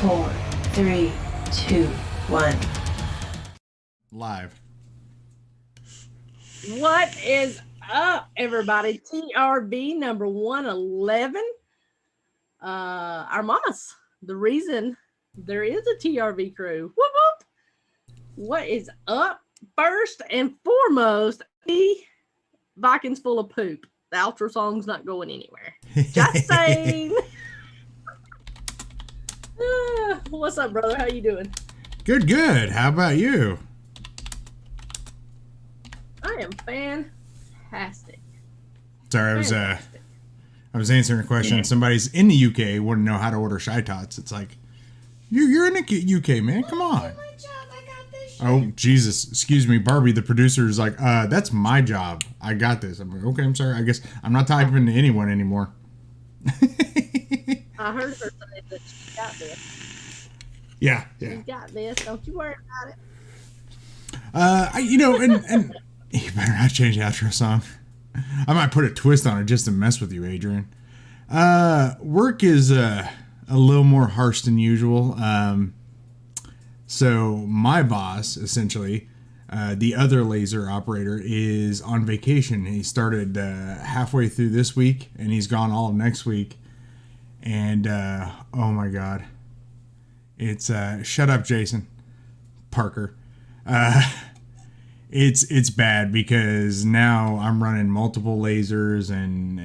4, 3, 2, 1. Live. What is up, everybody? TRV number 111. Our mamas. The reason there is a TRV crew. Whoop whoop. What is up? First and foremost, the Viking's full of poop. The outro song's not going anywhere. Just saying. What's up, brother? How you doing? Good, good. How about you? I am fantastic. Sorry, I was answering a question. Yeah. Somebody's in the UK wouldn't know how to order Shy Tots. It's like, you're in the UK, man. Come on. Oh, Jesus. Excuse me, Barbie, the producer is like, that's my job. I got this. I'm like, okay, I'm sorry. I guess I'm not typing to anyone anymore. I heard her say that she got this. Yeah. She got this. Don't you worry about it. And you better not change the outro song. I might put a twist on it just to mess with you, Adrian. Work is a little more harsh than usual. So my boss, essentially, the other laser operator, is on vacation. He started halfway through this week, and he's gone all of next week. And, oh my God. It's, shut up, Jason Parker. It's bad because now I'm running multiple lasers and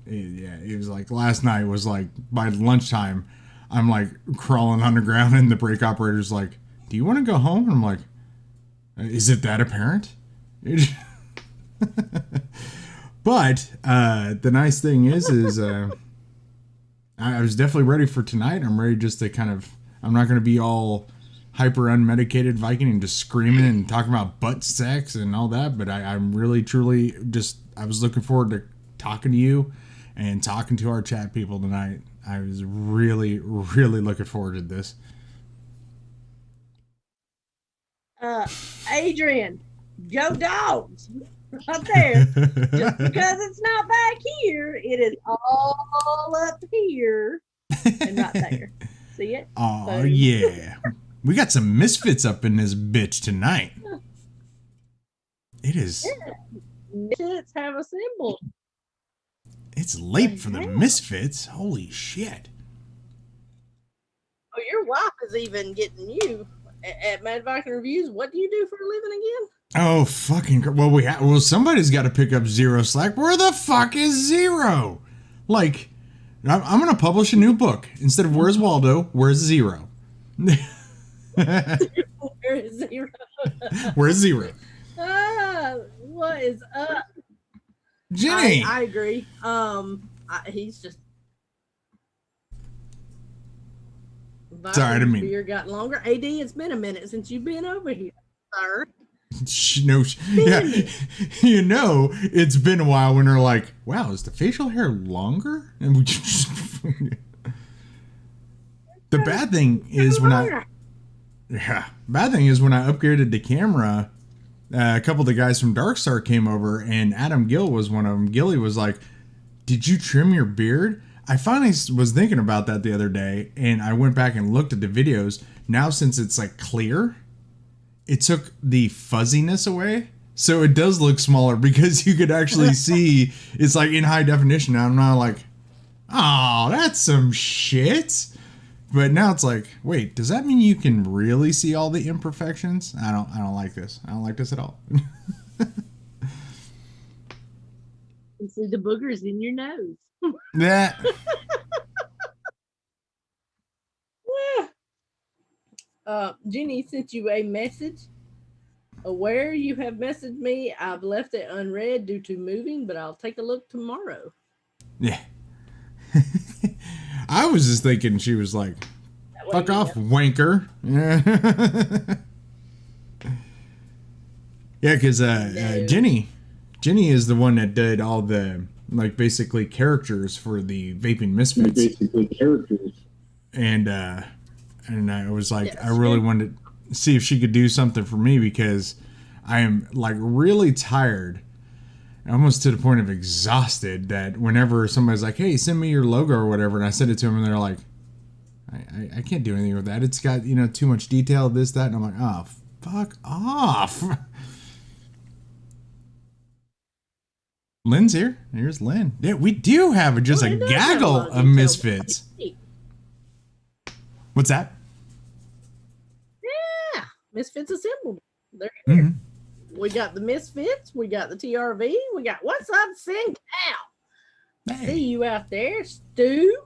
it was like last night was like by lunchtime, I'm like crawling on the ground and the brake operator's like, do you want to go home? And I'm like, is it that apparent? But the nice thing is I was definitely ready for tonight. I'm ready just to I'm not going to be all hyper unmedicated Viking and just screaming and talking about butt sex and all that. But I'm really, truly I was looking forward to talking to you and talking to our chat people tonight. I was really, really looking forward to this. Adrian, go dogs. Up there. Just because it's not back here, it is all up here and right there. See it? Oh, yeah. We got some misfits up in this bitch tonight. It is. Yeah. Misfits have assembled. It's late for the misfits. Holy shit. Oh, your wife is even getting you at Mad Viking Reviews. What do you do for a living again? Oh, fucking. Well, somebody's got to pick up Zero slack. Where the fuck is Zero? Like, I'm going to publish a new book. Instead of Where's Waldo, Where's Zero? Where is Zero? Where's Zero? What is up? Jenny. I agree. He's just. Sorry, I didn't mean. Beer got longer. AD, it's been a minute since you've been over here, sir. No, yeah, it's been a while when they're like, wow, is the facial hair longer? And we just. The bad thing is when I upgraded the camera, a couple of the guys from Darkstar came over and Adam Gill was one of them. Gilly was like, did you trim your beard? I finally was thinking about that the other day and I went back and looked at the videos. Now, since it's like clear, it took the fuzziness away. So it does look smaller because you could actually see it's like in high definition. I'm not like, oh, that's some shit. But now it's like, wait, does that mean you can really see all the imperfections? I don't like this. I don't like this at all. You see the boogers in your nose. Yeah. Jenny sent you a message. Aware you have messaged me. I've left it unread due to moving, but I'll take a look tomorrow. Yeah. I was just thinking she was like, fuck off, wanker. Yeah, because Jenny is the one that did all the, like, basically characters for the Vaping Misfits. And I was like, I really wanted to see if she could do something for me because I am, like, really tired. Almost to the point of exhausted that whenever somebody's like, hey, send me your logo or whatever, and I send it to them and they're like, I can't do anything with that. It's got, too much detail, this, that. And I'm like, oh, fuck off. Lynn's here. Here's Lynn. Yeah, we do have just a It does have a gaggle lot of detail. misfits. What's that? Yeah, Misfits assembled. They're here. Mm-hmm. We got the Misfits. We got the TRV. We got what's up, Sing Cow. Hey. See you out there, Stu,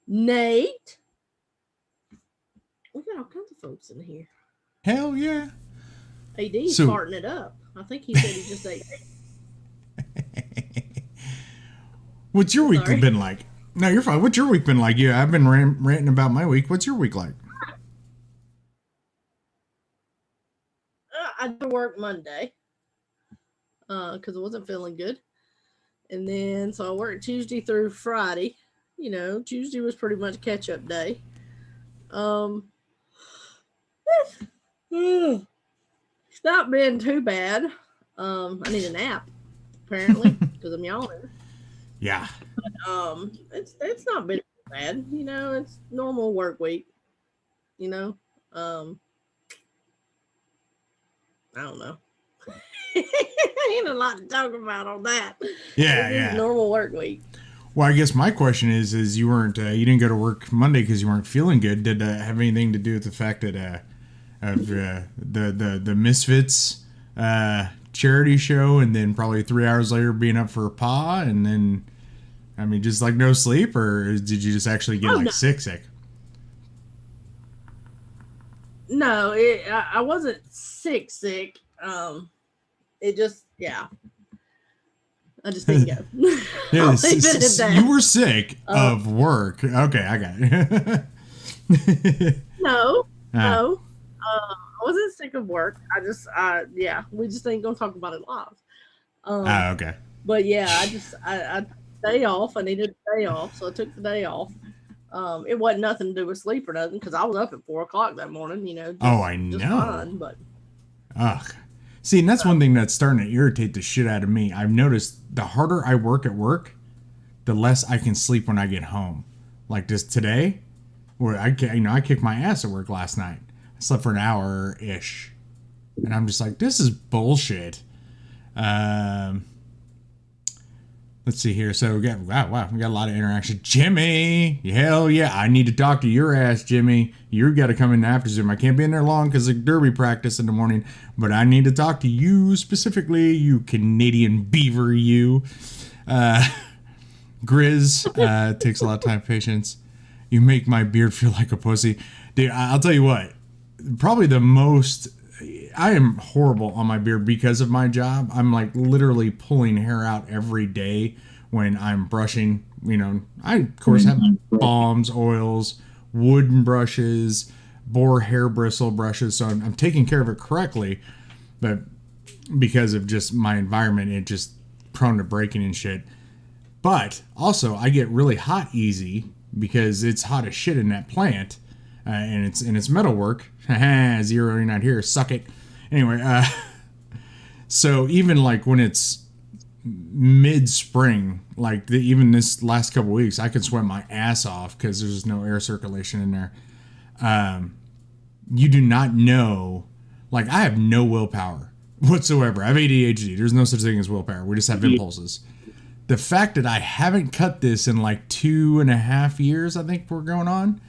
Nate. We got all kinds of folks in here. Hell yeah. AD's So- farting it up. I think he said he just ate. What's your week Sorry. been like? No, you're fine. What's your week been like? Yeah, I've been ranting about my week. What's your week like? I did work Monday because I wasn't feeling good. And then, so I worked Tuesday through Friday. You know, Tuesday was pretty much catch-up day. It's not been too bad. I need a nap, apparently, because I'm yawning. Yeah. It's not been too bad. You know, it's normal work week. You know, I don't know. Ain't a lot to talk about on that. Yeah, It is yeah. normal work week. Well, I guess my question is you weren't you didn't go to work Monday because you weren't feeling good. Did that have anything to do with the fact that the Misfits charity show, and then probably 3 hours later being up for a paw, and then I mean just like no sleep, or did you just actually get No. sick? No, I wasn't sick. It just, yeah. I just didn't go. Yeah, I'll leave it at that. you were sick of work. Okay, I got it. No, Ah. no. I wasn't sick of work. Yeah, we just ain't gonna talk about it live. Okay. But yeah, I day off. I needed a day off, so I took the day off. It wasn't nothing to do with sleep or nothing because I was up at 4 o'clock that morning. You know. Just fine, but Ugh. See, and that's one thing that's starting to irritate the shit out of me. I've noticed the harder I work at work, the less I can sleep when I get home. Like just today, where I kicked my ass at work last night. I slept for an hour ish, and I'm just like, this is bullshit. Let's see here. So we got we got a lot of interaction. Jimmy, hell yeah, I need to talk to your ass, Jimmy. You got to come in after Zoom. I can't be in there long because of derby practice in the morning, but I need to talk to you specifically, you Canadian beaver, you. Grizz takes a lot of time, patience. You make my beard feel like a pussy, dude. I'll tell you what. Probably the most. I am horrible on my beard because of my job. I'm like literally pulling hair out every day when I'm brushing. You know, I of course have balms, oils, wooden brushes, boar hair bristle brushes. So I'm taking care of it correctly, but because of just my environment, it just prone to breaking and shit. But also I get really hot easy because it's hot as shit in that plant. And it's metalwork. Zero, you're not here. Suck it. Anyway, so even like when it's mid-spring, like even this last couple weeks, I could sweat my ass off because there's no air circulation in there. You do not know. Like I have no willpower whatsoever. I have ADHD. There's no such thing as willpower. We just have impulses. The fact that I haven't cut this in like 2.5 years, I think we're going on,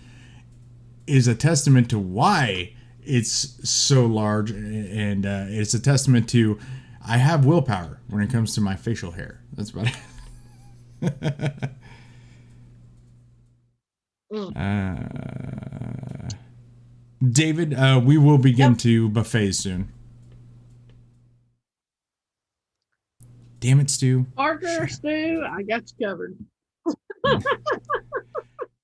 is a testament to why it's so large, and it's a testament to I have willpower when it comes to my facial hair. That's about it. David, we will begin to buffets soon. Damn it, Stu. Parker, Stu, I got you covered.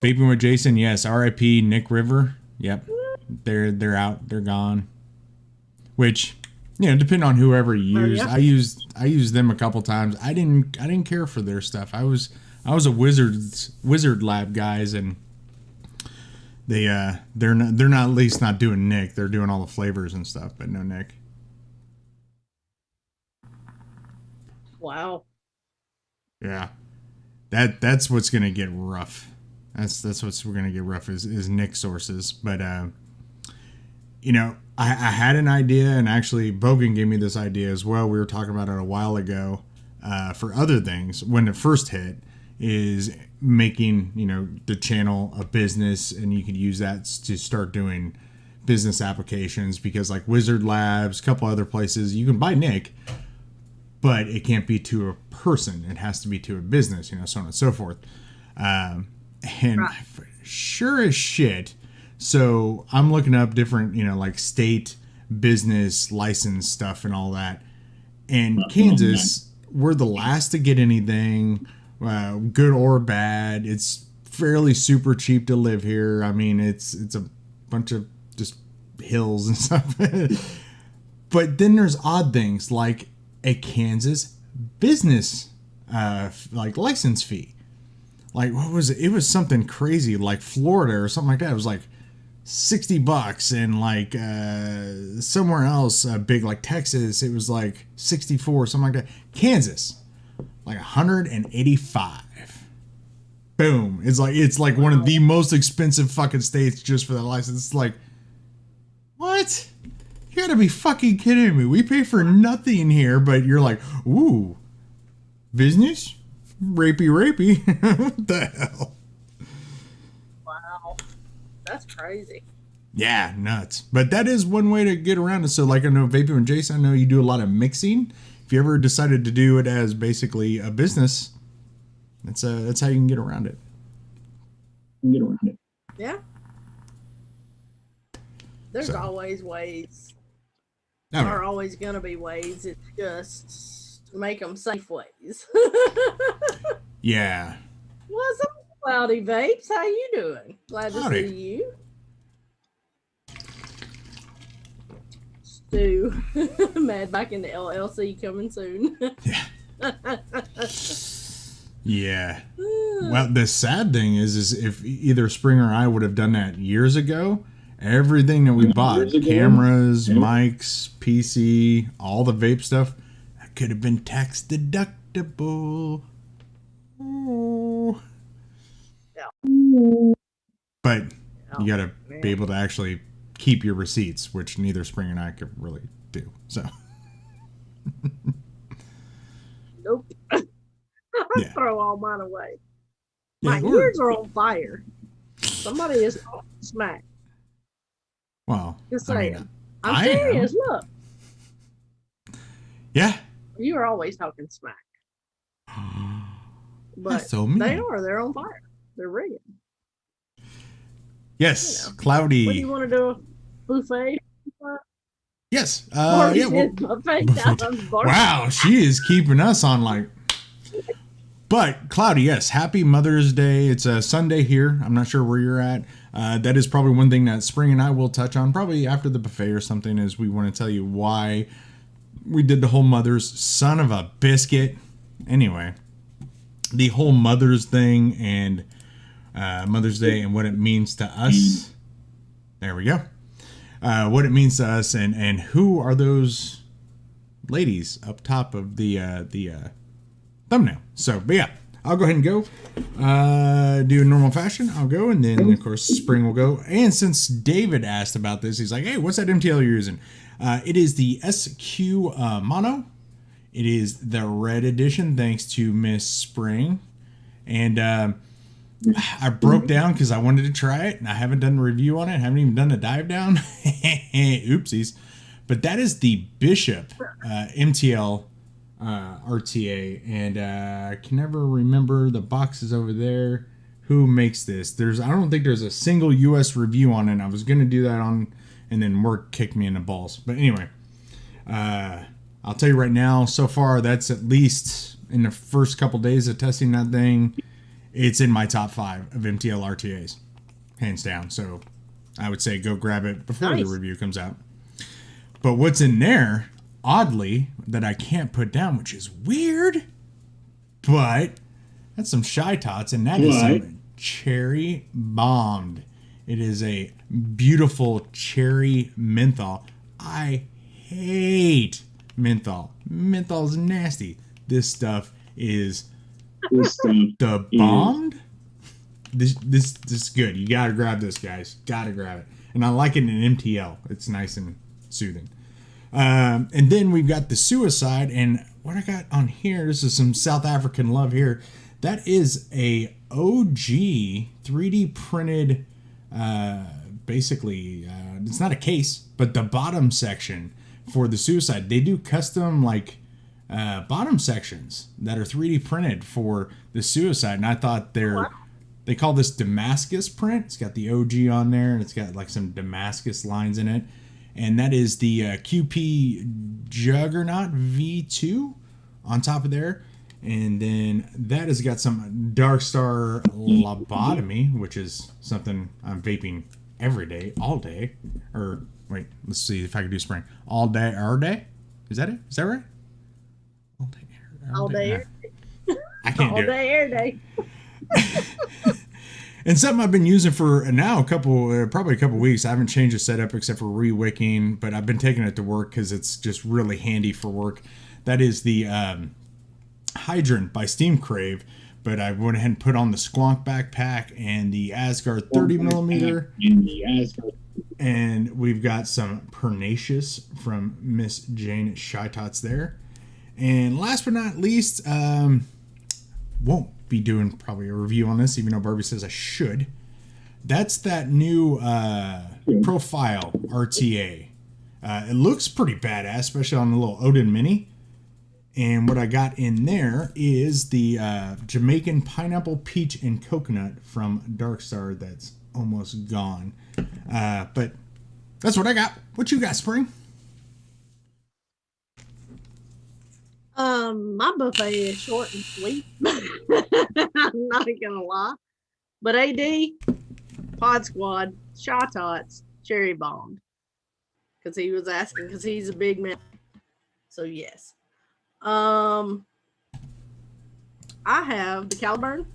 Vaping with Jason, yes. R.I.P. Nick River. Yep, they're out. They're gone. Which, you know, depending on whoever you used. Yeah. I used them a couple times. I didn't care for their stuff. I was a Wizard Lab guys, and they're not at least not doing Nick. They're doing all the flavors and stuff, but no Nick. Wow. Yeah, that's what's gonna get rough. That's what's we're gonna get rough is Nick sources. But you know, I had an idea, and actually Bogan gave me this idea as well. We were talking about it a while ago. for other things when it first hit is making, the channel a business, and you could use that to start doing business applications, because like Wizard Labs, a couple other places, you can buy Nick, but it can't be to a person. It has to be to a business, so on and so forth. And Right. sure as shit. So I'm looking up different, like state business license stuff and all that. And Kansas, we're the last to get anything, good or bad. It's fairly super cheap to live here. I mean, it's a bunch of just hills and stuff. But then there's odd things like a Kansas business like license fee. Like, what was it? It was something crazy, like Florida or something like that. It was like $60, and like somewhere else, big like Texas, it was like 64, something like that. Kansas, like 185. Boom! It's like one of the most expensive fucking states just for that license. It's like, what? You gotta be fucking kidding me! We pay for nothing here, but you're like, ooh, business, rapey. What the hell? Wow. That's crazy. Yeah, nuts. But that is one way to get around it. So like I know Vaping and Jason, I know you do a lot of mixing. If you ever decided to do it as basically a business, that's how you can get around it. Yeah. There's So. always ways. Oh, There are always going to be ways. It's just make them safe ways. yeah. What's up, Cloudy Vapes? How you doing? Glad to Howdy. see you. Stu. Madvikingvaper the LLC coming soon. Yeah. Well, the sad thing is if either Spring or I would have done that years ago, everything that we bought, cameras, mics, PC, all the vape stuff, that could have been tax deductible. Oh. Yeah. But you got to man. be able to actually keep your receipts, which neither Spring and I could really do. So, Nope. Yeah. Throw all mine away. Yeah, My ears are on fire. Somebody is talking smack. well, Just I saying. mean, I'm I am. serious. Look, Yeah. you are always talking smack. But That's so mean. they are. They're on fire. They're rigging. Yes, You know. Cloudy. What do you want to do? A buffet? Yes. Marty Yeah. said buffet. Wow, she is keeping us on like. But Cloudy, yes, happy Mother's Day. It's a Sunday here. I'm not sure where you're at. That is probably one thing that Spring and I will touch on, probably after the buffet or something, is we want to tell you why we did the whole Mother's son of a biscuit. Anyway, the whole Mother's thing and Mother's Day and what it means to us. There we go. What it means to us and who are those ladies up top of the thumbnail. So, but yeah, I'll go ahead and go. Do a normal fashion. I'll go, and then of course Spring will go. And since David asked about this, he's like, "Hey, what's that MTL you're using?" It is the SQ Mono. It is the red edition, thanks to Miss Spring. And I broke down because I wanted to try it, and I haven't done a review on it. I haven't even done a dive down. Oopsies. But that is the Bishop MTL RTA, and I can never remember the boxes over there. Who makes this? I don't think there's a single US review on it. I was gonna do that on, and then work kicked me in the balls. But anyway, I'll tell you right now, so far that's at least in the first couple days of testing that thing, it's in my top 5 of MTL RTAs, hands down. So I would say go grab it before the review comes out. But what's in there, oddly, that I can't put down, which is weird, but that's some Shy Tots, and that is some cherry bombed. It is a beautiful cherry menthol. I hate menthol. Menthol's nasty. This stuff is the bombed. This is good. You gotta grab this, guys. Gotta grab it. And I like it in MTL. It's nice and soothing. And then we've got the Suicide, and what I got on here, this is some South African love here. That is a OG 3D printed, basically, it's not a case, but the bottom section for the Suicide. They do custom, like, bottom sections that are 3D printed for the Suicide. And I thought they call this Damascus print. It's got the OG on there, and it's got, like, some Damascus lines in it. And that is the QP Juggernaut V2 on top of there. And then that has got some Dark Star Lobotomy, which is something I'm vaping every day, all day. Or, wait, let's see if I can do spring. All day, our day? Is that it? Is that right? All day, All day. I can't all do it. day, air day. And something I've been using for now probably a couple weeks. I haven't changed the setup except for re-wicking, but I've been taking it to work because it's just really handy for work. That is the Hydrant by Steam Crave, but I went ahead and put on the Squonk backpack and the Asgard 30 millimeter. And we've got some Pernacious from Miss Jane Shy Tots there. And last but not least, won't be doing probably a review on this, even though Barbie says I should. That's that new Profile RTA. It looks pretty badass, especially on the little Odin Mini. And what I got in there is the Jamaican Pineapple, Peach, and Coconut from Darkstar that's almost gone. But that's what I got. What you got, Spring? My buffet is short and sweet. I'm not gonna lie. But AD, Pod Squad, Shy Tots, Cherry Bomb. Because he was asking, because he's a big man. So yes. I have the Caliburn,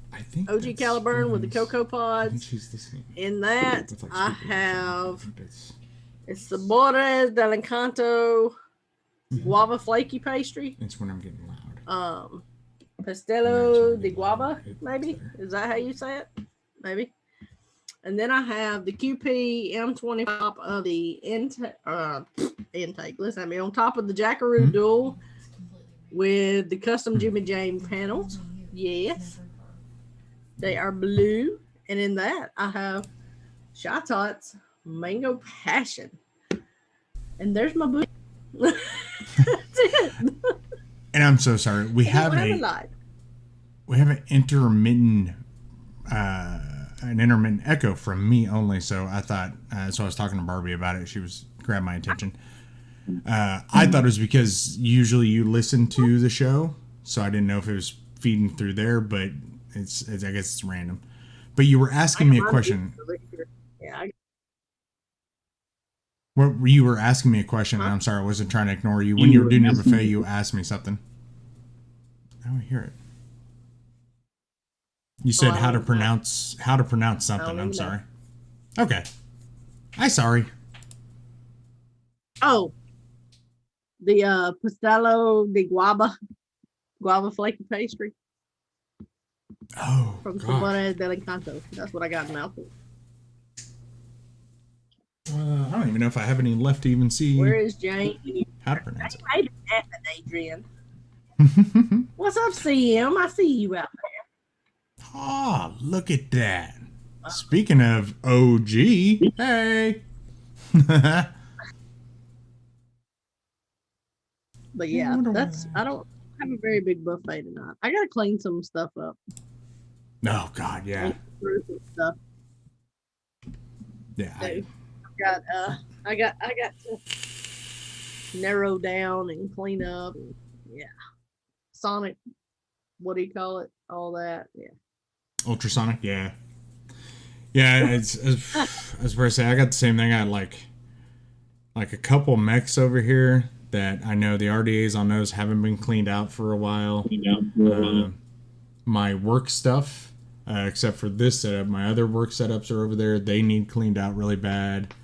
OG Caliburn with the Cocoa Pods. In that, I have it's the Bordes del Encanto Guava Flaky Pastry. It's when I'm getting loud. Pastelo de Guava, maybe? Is that how you say it? Maybe. And then I have the QP M20 top of the intake. Listen, I mean, on top of the Jackaroo Dual with the custom Jimmy Jane panels. Yes. They are blue. And in that, I have Shy Tots Mango Passion. And there's my book. That's it. And I'm so sorry. We have an intermittent echo from me only. So I thought, so I was talking to Barbie about it. She was grabbed my attention. I thought it was because usually you listen to the show, so I didn't know if it was feeding through there, but it's I guess it's random. But you were asking me a question. Yeah. You were asking me a question, and I'm sorry, I wasn't trying to ignore you. When you were doing your buffet, you asked me something. Now I hear it. You said how to pronounce something. I'm sorry. Okay. I'm sorry. Oh, the Pastelo de Guava Flaky Pastry. Oh, from Bordes del Encanto. That's what I got in mouthful. I don't even know if I have any left to even see. Where is Jane? How to pronounce it? Hey, Adrian. What's up, CM? I see you out there. Oh, look at that. Speaking of OG, hey. But yeah, I don't have a very big buffet tonight. I gotta clean some stuff up. Oh God, yeah. Stuff. Yeah. I got to narrow down and clean up. And, yeah. Sonic, what do you call it? All that. Yeah. Ultrasonic, yeah. Yeah, it's as I say, I got the same thing. I had like a couple mechs over here that I know the RDAs on those haven't been cleaned out for a while. My work stuff, except for this setup, my other work setups are over there. They need cleaned out really bad.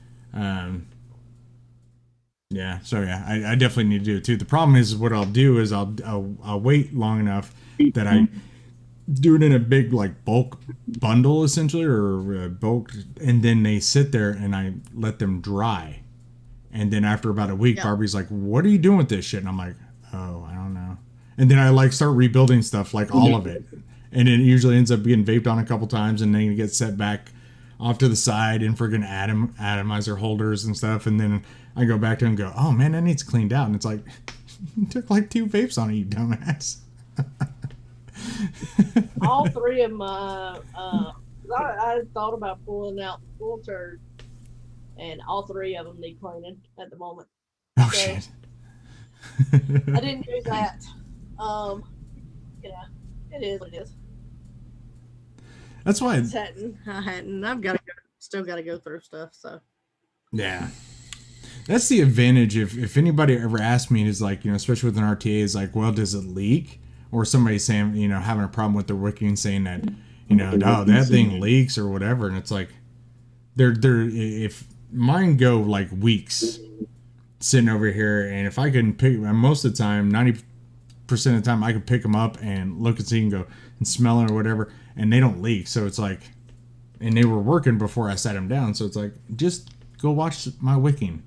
Yeah, so yeah, I definitely need to do it too. The problem is what I'll do is I'll wait long enough that I do it in a big like bulk bundle essentially, or bulk, and then they sit there and I let them dry. And then after about a week, Barbie's like, "What are you doing with this shit?" And I'm like, "Oh, I don't know." And then I like start rebuilding stuff, like all of it. And it usually ends up getting vaped on a couple times, and then it gets set back off to the side in friggin' atomizer holders and stuff. And then I go back to it and go, oh man, that needs cleaned out. And it's like, you took like 2 vapes on it, you dumbass. All 3 of my, I thought about pulling out the full turd, and all 3 of them need cleaning at the moment. Oh, So, shit. I didn't do that. It is what it is. That's why. I hadn't. I've got to still got to go through stuff. So. Yeah. That's the advantage. If anybody ever asked me, is like, especially with an RTA, is like, well, does it leak? Or somebody saying, having a problem with their wicking, saying that, oh, that thing leaks or whatever. And it's like, if mine go like weeks sitting over here, and if I can pick, most of the time, 90% of the time, I can pick them up and look and see and go and smell it or whatever, and they don't leak. So it's like, and they were working before I sat them down. So it's like, just go watch my wicking,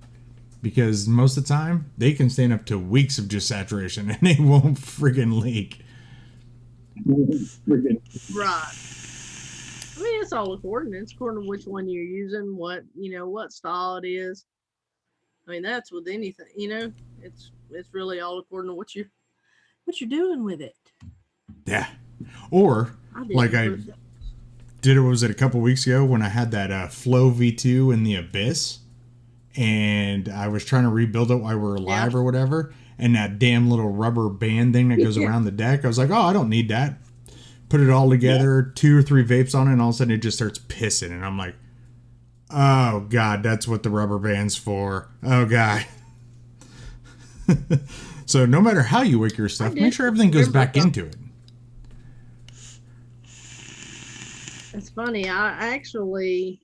because most of the time they can stand up to weeks of just saturation and they won't friggin' leak. Right. I mean, it's all according. It's according to which one you're using, what style it is. I mean, that's with anything. It's really all according to what you're doing with it. Yeah. Or like I did it, was it a couple weeks ago when I had that Flow V2 in the Abyss, and I was trying to rebuild it while we were live or whatever, and that damn little rubber band thing that goes around the deck, I was like, oh, I don't need that. Put it all together, 2 or 3 vapes on it, and all of a sudden it just starts pissing, and I'm like, oh god, that's what the rubber band's for. Oh god. So no matter how you wick your stuff, make sure everything goes back into it. It's funny. I actually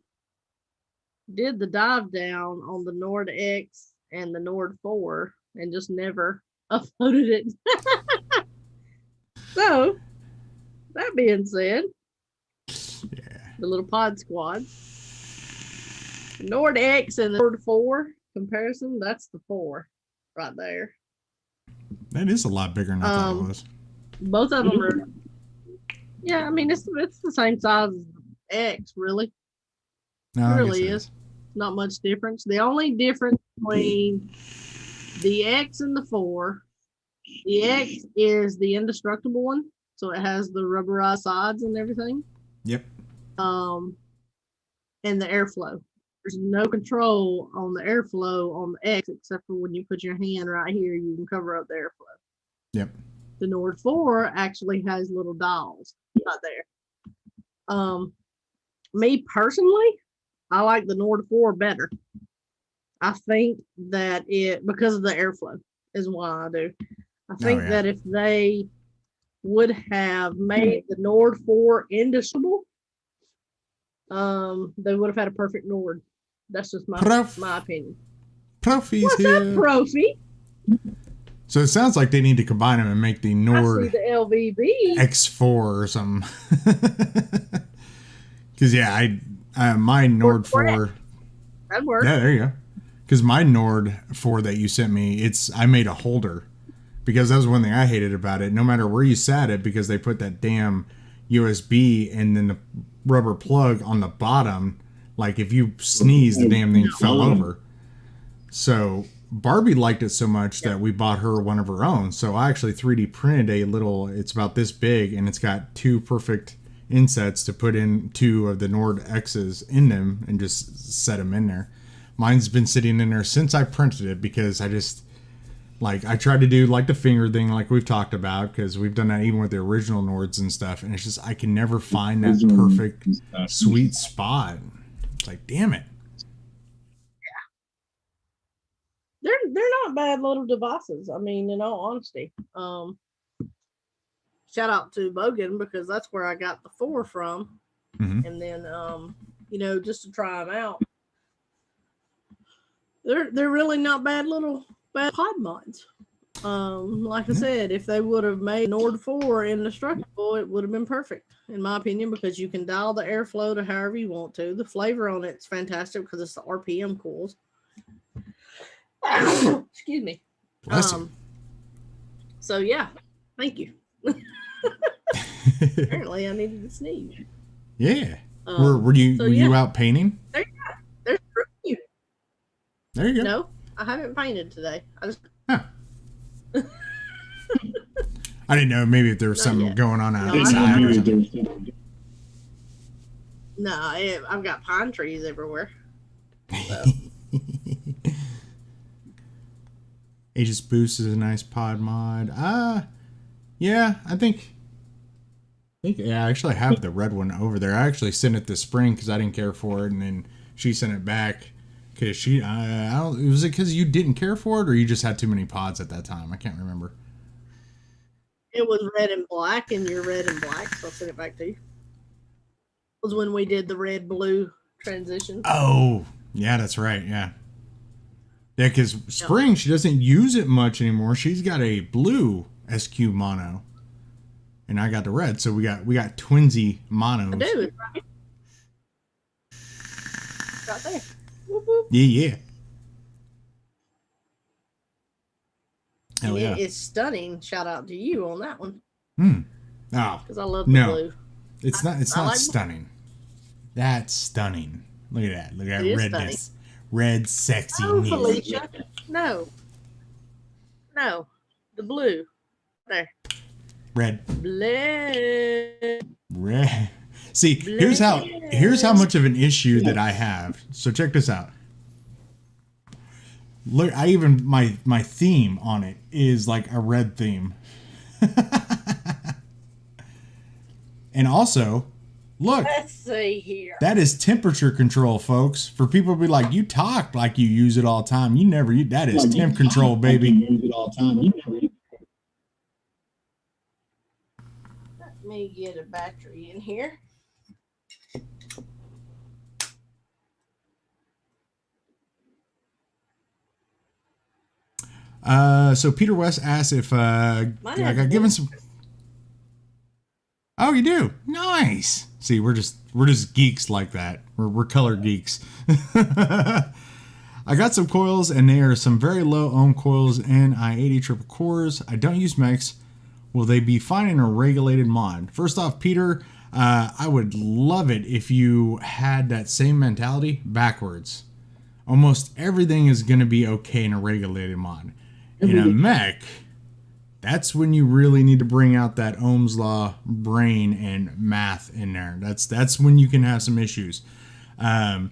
did the dive down on the Nord X and the Nord 4 and just never uploaded it. So, that being said, the little pod squad, the Nord X and the Nord 4 comparison, that's the 4 right there. That is a lot bigger than I thought it was. Both of them are, I mean, it's the same size as the X, really. No, it really is. Not much difference. The only difference between the X and the 4, the X is the indestructible one, so it has the rubberized sides and everything. Yep. And the airflow. There's no control on the airflow on the X except for when you put your hand right here, you can cover up the airflow. Yep. The Nord 4 actually has little dials right there. Me personally, I like the Nord 4 better. I think that because of the airflow is why I do. I think that if they would have made the Nord 4 indestructible, they would have had a perfect Nord. That's just my opinion. Profi's What's here. up, Profi? So it sounds like they need to combine them and make the Nord I see the LVB X4 or something. Because my Nord 4. That'd work. Yeah, there you go. Because my Nord 4 that you sent me, I made a holder. Because that was one thing I hated about it. No matter where you sat it, because they put that damn USB and then the rubber plug on the bottom. Like if you sneeze, the damn thing fell over. So Barbie liked it so much that we bought her one of her own. So I actually 3D printed it's about this big, and it's got 2 perfect insets to put in 2 of the Nord X's in them and just set them in there. Mine's been sitting in there since I printed it, because I tried to do like the finger thing like we've talked about, because we've done that even with the original Nords and stuff, and it's just I can never find that perfect sweet spot. It's like, damn it. They're not bad little devices. I mean, in all honesty. Shout out to Bogan, because that's where I got the 4 from. Mm-hmm. And then just to try them out. They're really not bad pod mods. Like I said, if they would have made Nord 4 indestructible, it would have been perfect, in my opinion, because you can dial the airflow to however you want to. The flavor on it's fantastic because it's the RPM cools. Excuse me. Bless you. So yeah, Thank you. Apparently, I needed to sneeze. Yeah. Were you out painting? There's you. There you go. No, I haven't painted today. I just. Huh. I didn't know maybe if there was something going on outside or something. No, I've got pine trees everywhere. So. Aegis Boost is a nice pod mod. Yeah, I think yeah, I actually have the red one over there. I actually sent it this spring because I didn't care for it, and then she sent it back because she was it because you didn't care for it, or you just had too many pods at that time? I can't remember. It was red and black, and you're red and black, so I'll send it back to you. It was when we did the red-blue transition. Oh, yeah, that's right, yeah. Yeah, because Spring, she doesn't use it much anymore. She's got a blue SQ mono, and I got the red, so we got twinsy monos. I do, it's right there. Whoop, whoop. Yeah. Hell yeah. It is stunning. Shout out to you on that one. Oh, because I love the blue. It's not like stunning. That's stunning. Look at that. Look at that redness. Stunning. Red sexy. Oh, Felicia. No. The blue. There. Red. Bled. Red. See, here's how much of an issue that I have. So check this out. Look, my theme on it is like a red theme. And also, look. Let's see here. That is temperature control, folks. For people to be like, you talk like you use it all the time. That is temp control, baby. You use it all the time. Let me get a battery in here. So Peter West asked if I got given some. Oh, you do? Nice. See, we're just geeks like that. We're color geeks. I got some coils, and they are some very low ohm coils, and I-80 triple cores. I don't use mechs. Will they be fine in a regulated mod? First off, Peter, I would love it if you had that same mentality backwards. Almost everything is going to be okay in a regulated mod. In a mech, that's when you really need to bring out that Ohm's Law brain and math in there. That's when you can have some issues. The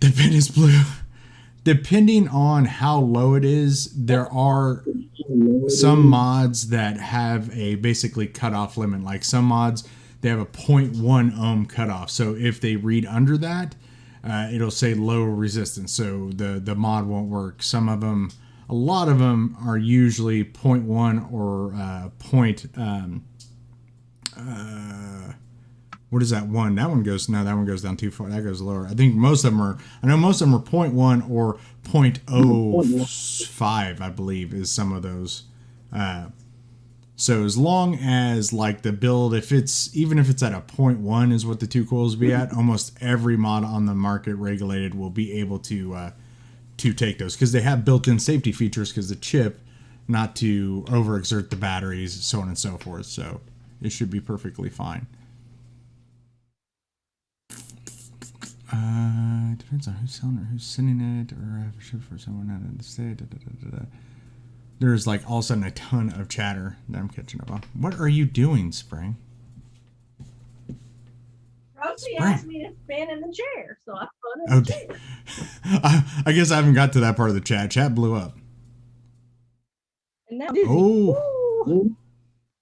pin is blue. Depending on how low it is, there are some mods that have a basically cutoff limit. Like some mods, they have a 0.1 ohm cutoff. So if they read under that, it'll say low resistance. So the mod won't work. Some of them, a lot of them are usually 0.1 or what is that one? That one goes down too far. That goes lower. I think most of them are 0.1 or 0.05, I believe, is some of those. So as long as like the build, even if it's at a 0.1 is what the two coils be at, almost every mod on the market regulated will be able to take those, because they have built-in safety features, because the chip, not to overexert the batteries, so on and so forth. So it should be perfectly fine. It depends on who's selling or who's sending it, or I have a ship for someone out of the state. There's like all of a sudden a ton of chatter that I'm catching up on. What are you doing, Spring? Rosie asked me to stand in the chair, so I put in the chair. I guess I haven't got to that part of the chat. Chat blew up. And now,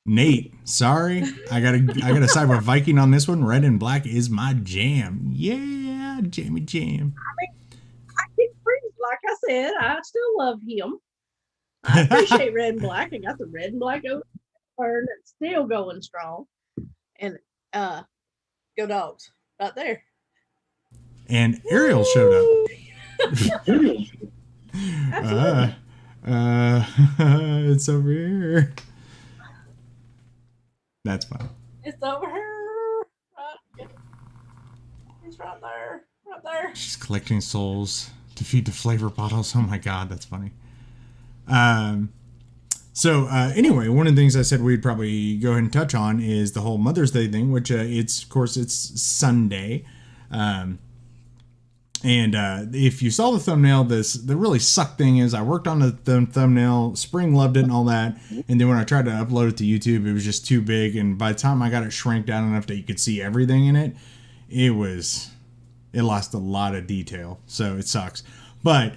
Nate, sorry. I gotta side with Viking on this one. Red and black is my jam. Yeah, jammy jam. I mean, I keep freeze, like I said, I still love him. I appreciate red and black. I got the red and black burn that's still going strong. And go dogs. Right there. And Ariel showed up. It's over here. That's fine. It's over here. Right. It's right there. Right there. She's collecting souls to feed the flavor bottles. Oh my god, that's funny. So anyway, one of the things I said we'd probably go ahead and touch on is the whole Mother's Day thing, which it's, of course, it's Sunday. And if you saw the thumbnail, the really suck thing is I worked on the thumbnail, Spring loved it and all that, and then when I tried to upload it to YouTube, it was just too big, and by the time I got it shrank down enough that you could see everything in it, it lost a lot of detail, so it sucks. But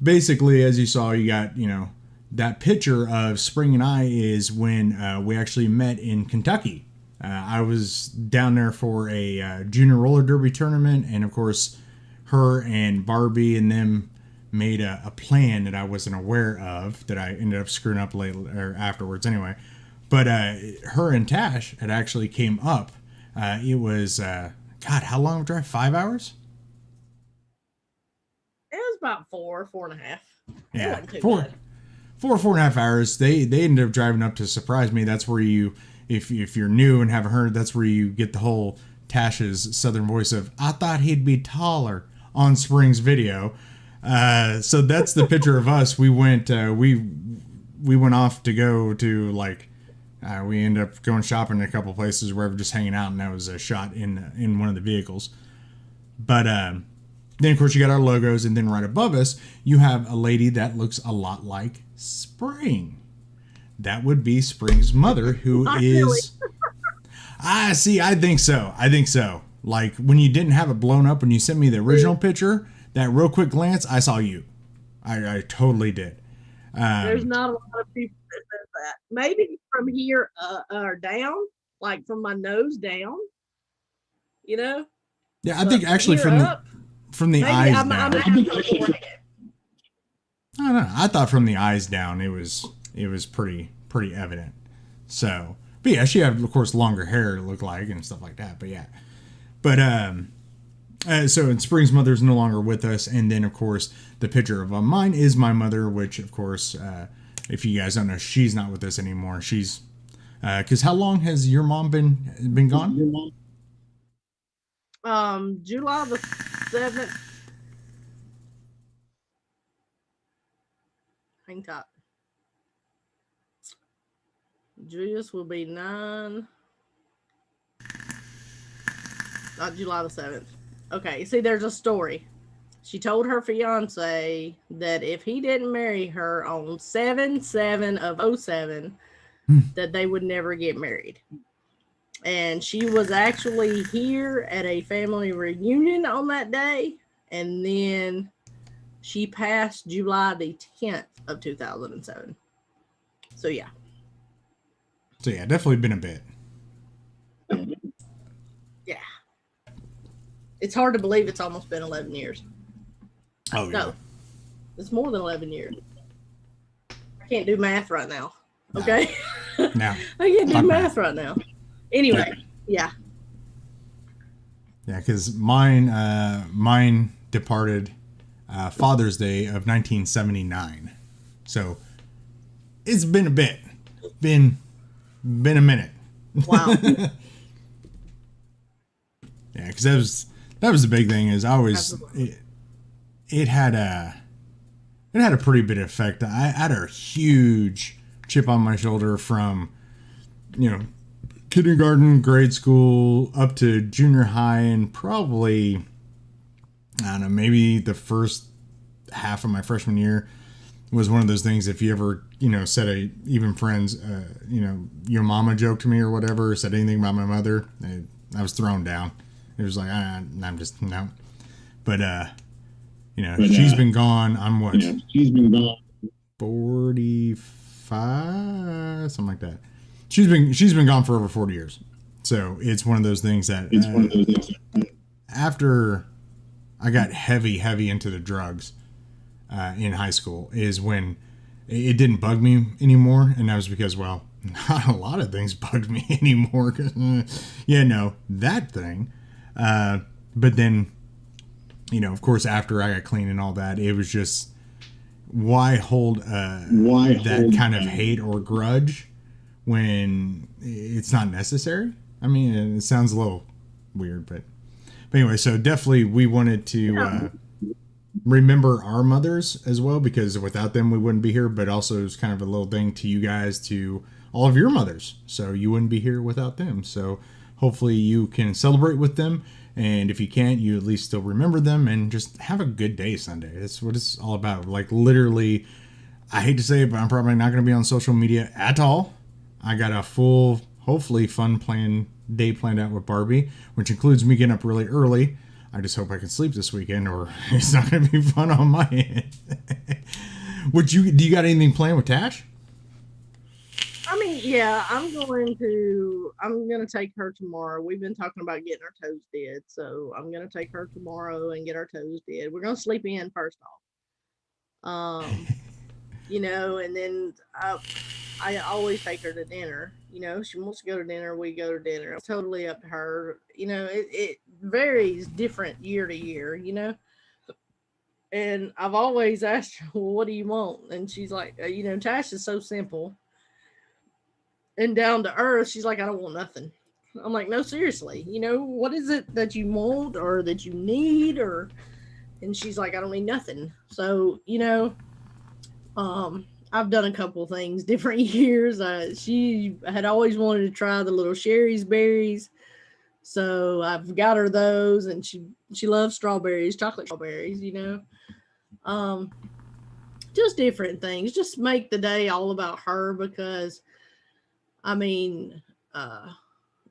basically, as you saw, you got, that picture of Spring and I is when we actually met in Kentucky. I was down there for a junior roller derby tournament, and of course, her and Barbie and them made a plan that I wasn't aware of that I ended up screwing up later or afterwards anyway. But her and Tash had actually came up. It was how long of a drive? 5 hours? It was about 4.5. Yeah, 4.5 hours. They ended up driving up to surprise me. That's where you, if you're new and haven't heard, that's where you get the whole Tash's southern voice of "I thought he'd be taller" on Spring's video. So that's the picture of us. We went went off to go to we ended up going shopping in a couple places where we were just hanging out, and that was a shot in one of the vehicles. But then of course you got our logos, and then right above us you have a lady that looks a lot like Spring. That would be Spring's mother, who Not is really. I think so. Like when you didn't have it blown up, when you sent me the original picture, that real quick glance, I saw you. I totally did. There's not a lot of people that says that. Maybe from here or down, like from my nose down. Yeah, I think actually from the eyes down. I don't know. I thought from the eyes down, it was pretty evident. So, but yeah, she had, of course, longer hair to look like and stuff like that. But yeah. But so and Spring's mother's no longer with us, and then of course the picture of mine is my mother, which of course, if you guys don't know, she's not with us anymore. She's because how long has your mom been gone? July the 7th. Hang tight. Julius will be 9. Not July the 7th. Okay, see, there's a story. She told her fiance that if he didn't marry her on 7/7 of 07, that they would never get married. And she was actually here at a family reunion on that day. And then she passed July the 10th of 2007. So, yeah. So, yeah, definitely been a bit. Yeah. It's hard to believe it's almost been 11 years. Oh, yeah. No, it's more than 11 years. I can't do math right now. Okay? No. I can't do math right now. Anyway, yeah. Yeah, because mine departed Father's Day of 1979. So it's been a bit. Been a minute. Wow. Yeah, because that was the big thing. Is I always it had a pretty big effect. I had a huge chip on my shoulder from kindergarten, grade school, up to junior high, and probably I don't know, maybe the first half of my freshman year was one of those things. If you ever said even friends your mama joke to me or whatever, or said anything about my mother, I was thrown down. It was like, I'm just, no. But, she's been gone. I'm what? Yeah, she's been gone. 45, something like that. She's been gone for over 40 years. So it's one of those things that, after I got heavy into the drugs in high school is when it didn't bug me anymore. And that was because, well, not a lot of things bugged me anymore. That thing. But then, of course, after I got clean and all that, it was just, why hold that kind of hate or grudge when it's not necessary? I mean, it sounds a little weird, but anyway, so definitely we wanted to remember our mothers as well, because without them we wouldn't be here, but also it's kind of a little thing to you guys, to all of your mothers, so you wouldn't be here without them. So hopefully you can celebrate with them, and if you can't, you at least still remember them and just have a good day Sunday. That's what it's all about. Like, literally, I hate to say it, but I'm probably not going to be on social media at all. I got a full, hopefully fun day planned out with Barbie, which includes me getting up really early. I just hope I can sleep this weekend, or it's not going to be fun on my end. Do you got anything planned with Tash? I mean, yeah, I'm gonna take her tomorrow. We've been talking about getting our toes did, so I'm gonna take her tomorrow and get our toes did. We're gonna sleep in first off. And then I always take her to dinner. She wants to go to dinner, we go to dinner. It's totally up to her. It varies different year to year, And I've always asked her, well, what do you want? And she's like, Tash is so simple and down to earth. She's like, I don't want nothing. I'm like, no, seriously, what is it that you want or that you need? And she's like, I don't need nothing. So, I've done a couple of things different years. She had always wanted to try the little Sherry's berries. So I've got her those, and she loves strawberries, chocolate strawberries, just different things. Just make the day all about her, because my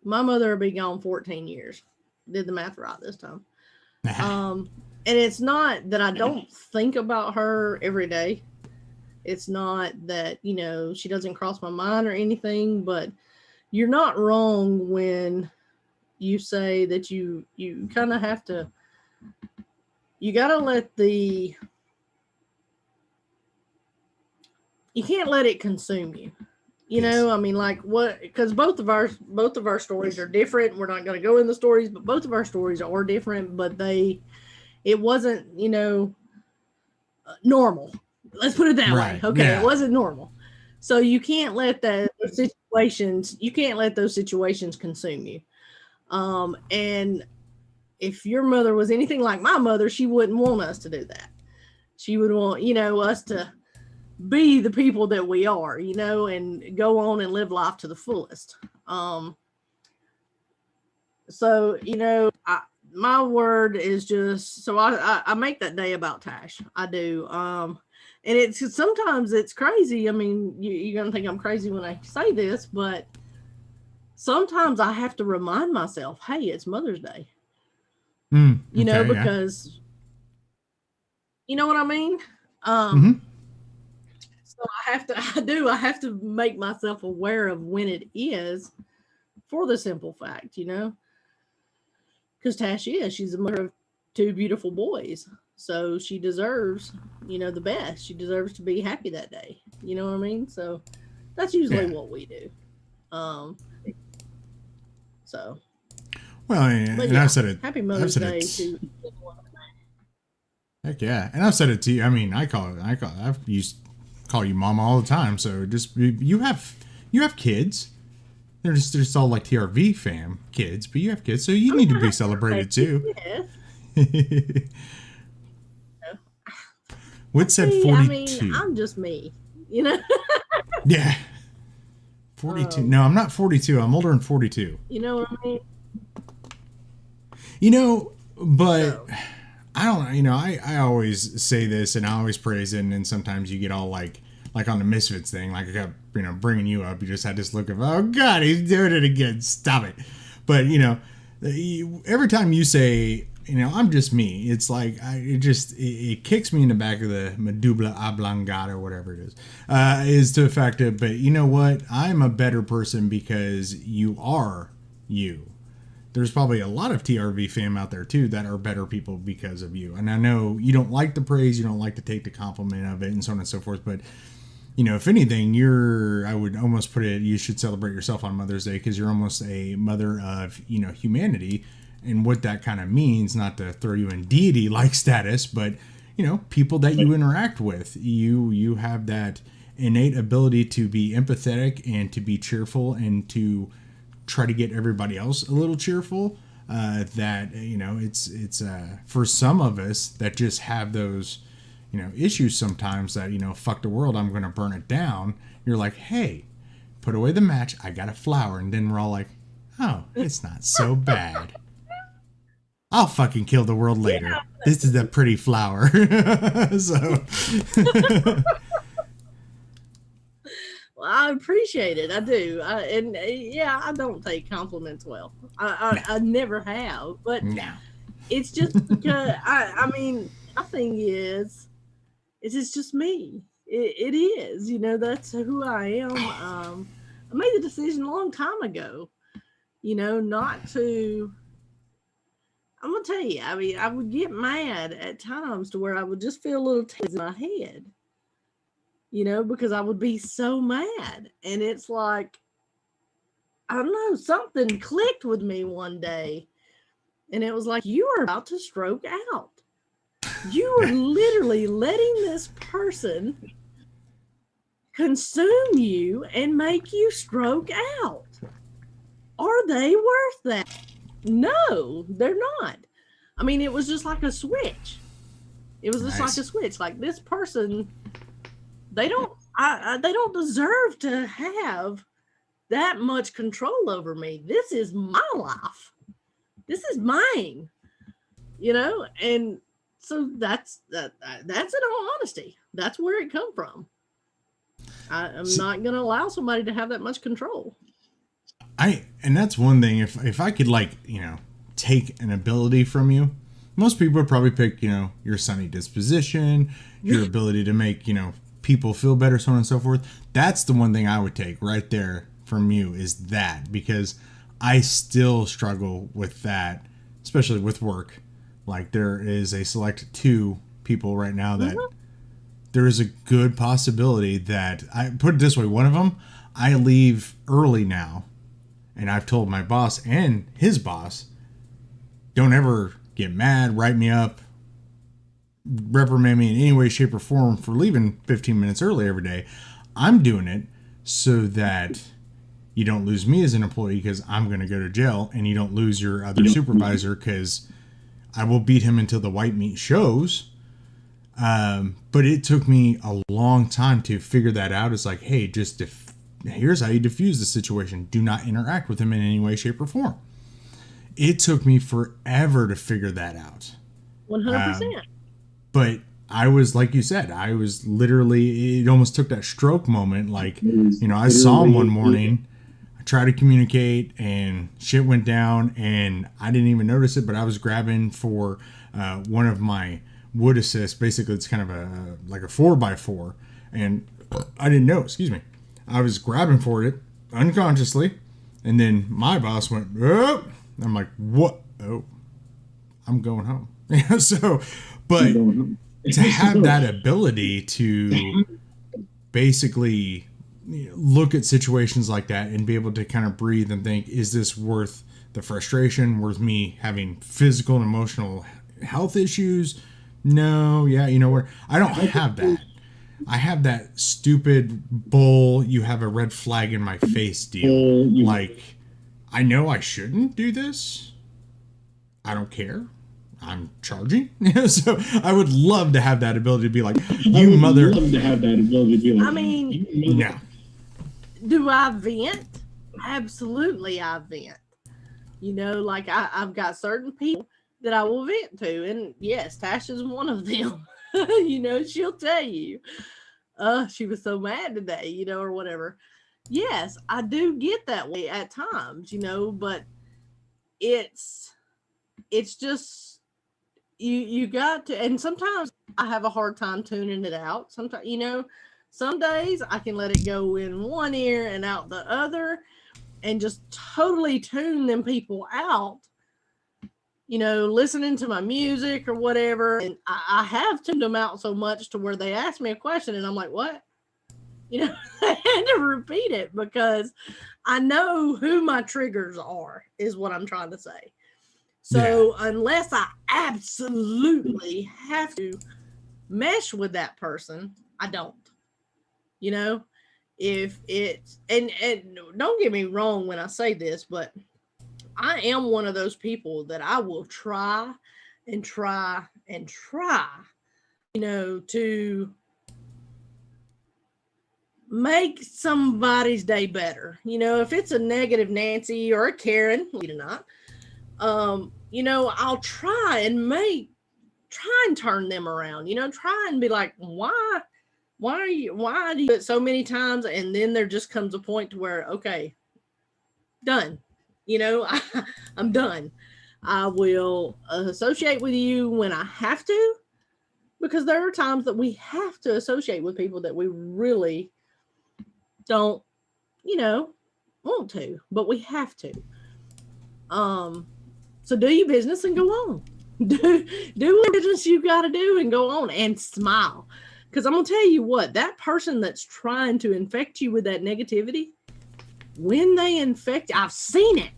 mother will be gone 14 years. Did the math right this time. And it's not that I don't think about her every day. It's not that, she doesn't cross my mind or anything, but you're not wrong when you say that you kind of have to, you got to you can't let it consume you. Because both of our stories are different. We're not going to go in the stories, but both of our stories are different, but it wasn't, normal. Let's put it that way. Okay. Yeah. It wasn't normal. So you can't let those situations consume you. And if your mother was anything like my mother, she wouldn't want us to do that. She would want, us to be the people that we are, and go on and live life to the fullest. My word is just, so I make that day about Tash. I do. And sometimes it's crazy. I mean, you're going to think I'm crazy when I say this, but sometimes I have to remind myself, hey, it's Mother's Day. Because, you know what I mean? So I have to make myself aware of when it is, for the simple fact, because Tash she's a mother of two beautiful boys. So she deserves, the best. She deserves to be happy that day. You know what I mean? So that's usually what we do. Well, and I've said it. Happy Mother's Day to. Heck yeah, and I've said it to you. I mean, I've used to call you Mama all the time. So just you have kids. They're just all like TRV fam kids, but you have kids, so you need to be celebrated too. Yes. What said 42? I mean, I'm just me, Yeah. 42. No, I'm not 42. I'm older than 42. You know what I But mean? I don't, I always say this and I always praise it, and then sometimes you get all like on the Misfits thing, like I got, bringing you up, you just had this look of, oh God, he's doing it again. Stop it. But, every time you say, I'm just me, it's like, it kicks me in the back of the medulla oblongata, or whatever it is to the fact that, but you know what? I'm a better person because you are you. There's probably a lot of TRV fam out there too that are better people because of you. And I know you don't like the praise, you don't like to take the compliment of it, and so on and so forth, but if anything, I would almost put it, you should celebrate yourself on Mother's Day, because you're almost a mother of, humanity, and what that kind of means, not to throw you in deity-like status, but, people that you interact with, you have that innate ability to be empathetic and to be cheerful and to try to get everybody else a little cheerful. that, it's for some of us that just have those, issues sometimes that, fuck the world, I'm going to burn it down. You're like, hey, put away the match. I got a flower. And then we're all like, oh, it's not so bad. I'll fucking kill the world later. Yeah. This is a pretty flower. So. Well, I appreciate it. I do. I don't take compliments well. I never have. But it's just because, my thing is, it's just me. It is. That's who I am. I made the decision a long time ago, not to. I'm going to tell you, I would get mad at times to where I would just feel a little tears in my head, because I would be so mad. And it's like, I don't know, something clicked with me one day. And it was like, you are about to stroke out. You are literally letting this person consume you and make you stroke out. Are they worth that? No, they're not. It was just like a switch. It was just like a switch. Like, this person, they don't deserve to have that much control over me. This is my life. This is mine. And so that's in all honesty. That's where it come from. I'm not going to allow somebody to have that much control. And that's one thing. If I could, take an ability from you, most people would probably pick, your sunny disposition, your ability to make, people feel better, so on and so forth. That's the one thing I would take right there from you, is that, because I still struggle with that, especially with work. Like, there is a select 2 people right now that there is a good possibility that, I put it this way, one of them, I leave early now. And I've told my boss and his boss, don't ever get mad, write me up, reprimand me in any way, shape, or form for leaving 15 minutes early every day. I'm doing it so that you don't lose me as an employee, because I'm going to go to jail, and you don't lose your other supervisor, because I will beat him until the white meat shows. But it took me a long time to figure that out. It's like, hey, here's how you diffuse the situation. Do not interact with him in any way, shape, or form. It took me forever to figure that out. 100%. But I was, like you said, I was literally, it almost took that stroke moment. Like, I saw him one morning, I tried to communicate, and shit went down, and I didn't even notice it, but I was grabbing for one of my wood assists. Basically, it's kind of like a 4x4, and I didn't know, I was grabbing for it unconsciously, and then my boss went, oh. I'm like, what? Oh, I'm going home. So, but to have that ability to basically look at situations like that and be able to kind of breathe and think, is this worth the frustration, worth me having physical and emotional health issues? No. Yeah. What? I don't have that. I have that stupid bull, you have a red flag in my face deal. Like, I know I shouldn't do this. I don't care. I'm charging. So I would love to have that ability to be like, you mother. No. Do I vent? Absolutely, I vent. Like, I've got certain people that I will vent to, and yes, Tasha's one of them. She'll tell you, she was so mad today, or whatever. Yes, I do get that way at times, but it's just, you got to, and sometimes I have a hard time tuning it out. Sometimes, some days I can let it go in one ear and out the other, and just totally tune them people out, listening to my music or whatever. And I have tuned them out so much to where they ask me a question and I'm like, what? I had to repeat it, because I know who my triggers are, is what I'm trying to say. So unless I absolutely have to mesh with that person, I don't. If it's, and don't get me wrong when I say this, but I am one of those people that I will try and try and try, to make somebody's day better. If it's a negative Nancy or a Karen, believe it or not, I'll try and turn them around, try and be like, why do you do it so many times? And then there just comes a point to where, okay, done. I'm done. I will associate with you when I have to, because there are times that we have to associate with people that we really don't, want to, but we have to. So do your business and go on. Do what business you got to do and go on and smile. Because I'm going to tell you what, that person that's trying to infect you with that negativity, when they infect, I've seen it.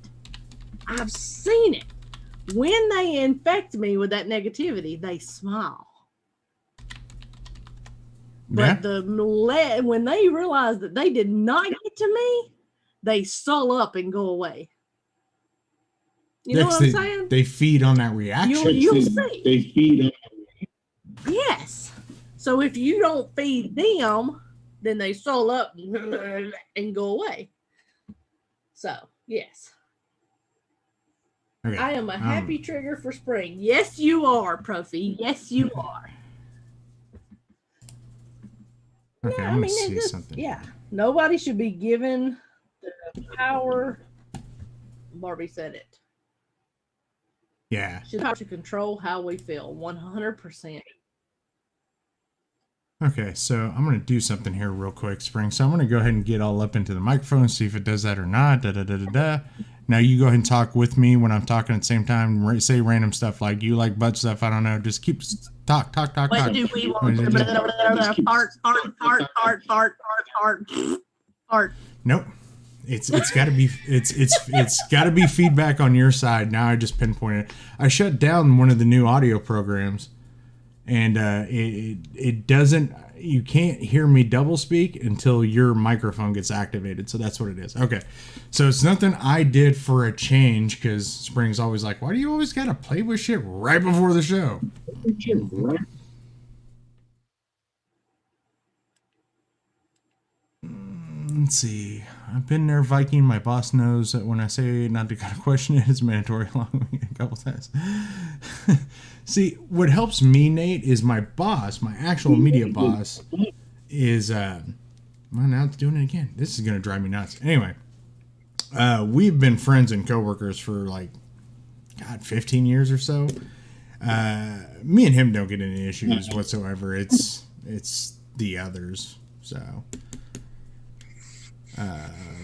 When they infect me with that negativity, they smile. But when they realize that they did not get to me, they sull up and go away. You know what I'm saying? They feed on that reaction. You'll see. They feed on. Yes. So if you don't feed them, then they sull up and go away. So, yes. Okay. I am a happy trigger for spring. Yes, you are, Profi. Yes, you are. Okay, I'm going to see something. Yeah. Nobody should be given the power. Barbie said it. Yeah. Should have to control how we feel. 100%. Okay, so I'm going to do something here real quick, Spring. So I'm going to go ahead and get all up into the microphone and see if it does that or not. Now you go ahead and talk with me when I'm talking at the same time. Say random stuff like you like butt stuff. I don't know. Just keep talk. What do we want? Fart. Nope. It's got to be it's got to be feedback on your side. Now I just pinpointed it. I shut down one of the new audio programs, and it doesn't. You can't hear me double speak until your microphone gets activated. So that's what it is. Okay. So it's nothing I did for a change, because Spring's always like, why do you always got to play with shit right before the show? Let's see. I've been there, Viking. My boss knows that when I say not to kind of question it, it's mandatory along a couple times. See, what helps me, Nate, is my boss, my actual immediate boss, is well, now it's doing it again. This is gonna drive me nuts. Anyway, we've been friends and coworkers for 15 years or so. Me and him don't get any issues whatsoever. It's the others. So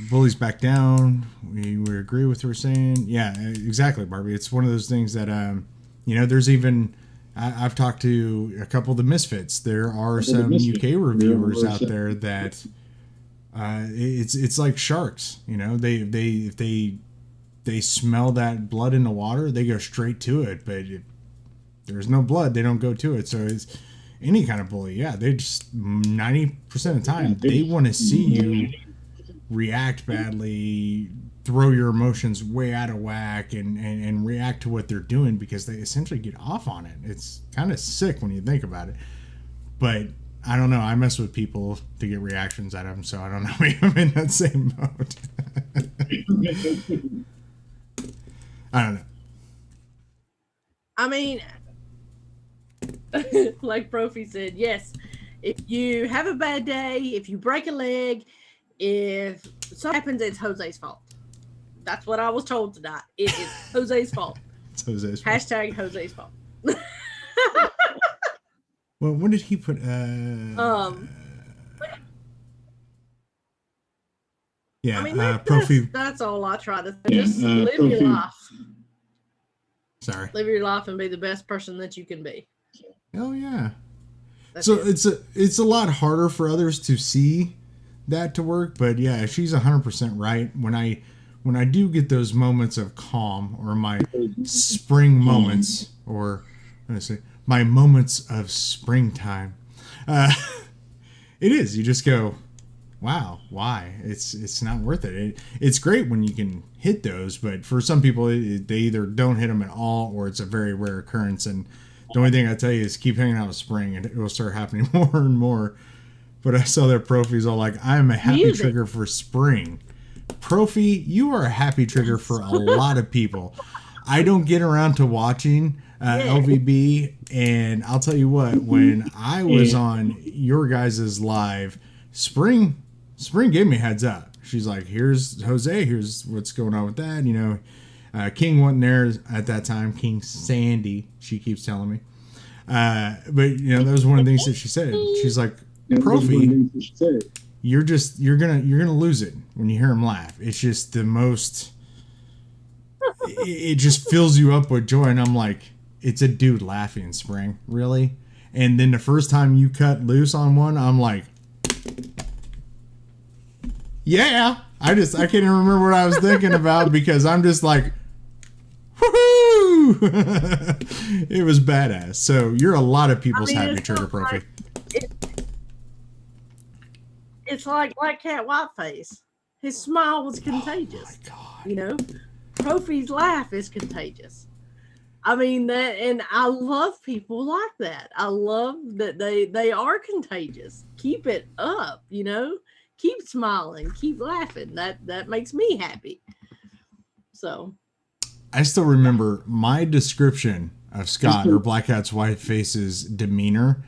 bullies back down. We agree with what we're saying. Yeah, exactly, Barbie. It's one of those things that there's even I've talked to a couple of the misfits. There are some UK reviewers out there that it's like sharks. If they smell that blood in the water, they go straight to it. But if there's no blood, they don't go to it. So it's any kind of bully. Yeah, they just 90% of the time they want to see you react badly, throw your emotions way out of whack, and react to what they're doing, because they essentially get off on it. It's kind of sick when you think about it. But I don't know. I mess with people to get reactions out of them, so I don't know. Maybe I'm in that same mode. I don't know. I mean, like Profi said, yes, if you have a bad day, if you break a leg, if something happens, it's Jose's fault. That's what I was told tonight. It is Jose's fault. It's Jose's fault. Hashtag Jose's fault. Well, what did he put? Yeah, I mean, Profi. that's all I try to say. Just live your life. Sorry. Live your life and be the best person that you can be. Oh yeah. That's so it. it's a lot harder for others to see that to work, but yeah, she's 100% right. When I do get those moments of calm, or my spring moments, or let me say my moments of springtime, it is, you just go, wow, why? It's not worth it. It's great when you can hit those, but for some people, they either don't hit them at all or it's a very rare occurrence. And the only thing I tell you is keep hanging out with Spring, and it will start happening more and more. But I saw that Profi's all like, I am a happy trigger for Spring. Profi, you are a happy trigger for a lot of people. I don't get around to watching LVB, and I'll tell you what, when I was on your guys' live, Spring gave me a heads up. She's like, here's Jose, here's what's going on with that. You know, King wasn't there at that time. King Sandy, she keeps telling me. But you know, that was one of the things that she said. She's like, Profi, you're gonna lose it when you hear him laugh. It's just the most. It just fills you up with joy, and I'm like, it's a dude laughing, Spring, really. And then the first time you cut loose on one, I'm like, yeah. I can't even remember what I was thinking about because I'm just like, woohoo! It was badass. So you're a lot of people's happy trigger, Profi. It's like Black Cat Whiteface. His smile was contagious. Oh my God. You know, Profi's laugh is contagious. I mean that, and I love people like that. I love that they are contagious. Keep it up, you know. Keep smiling, keep laughing. That makes me happy. So, I still remember my description of Scott or Black Cat's Whiteface's demeanor,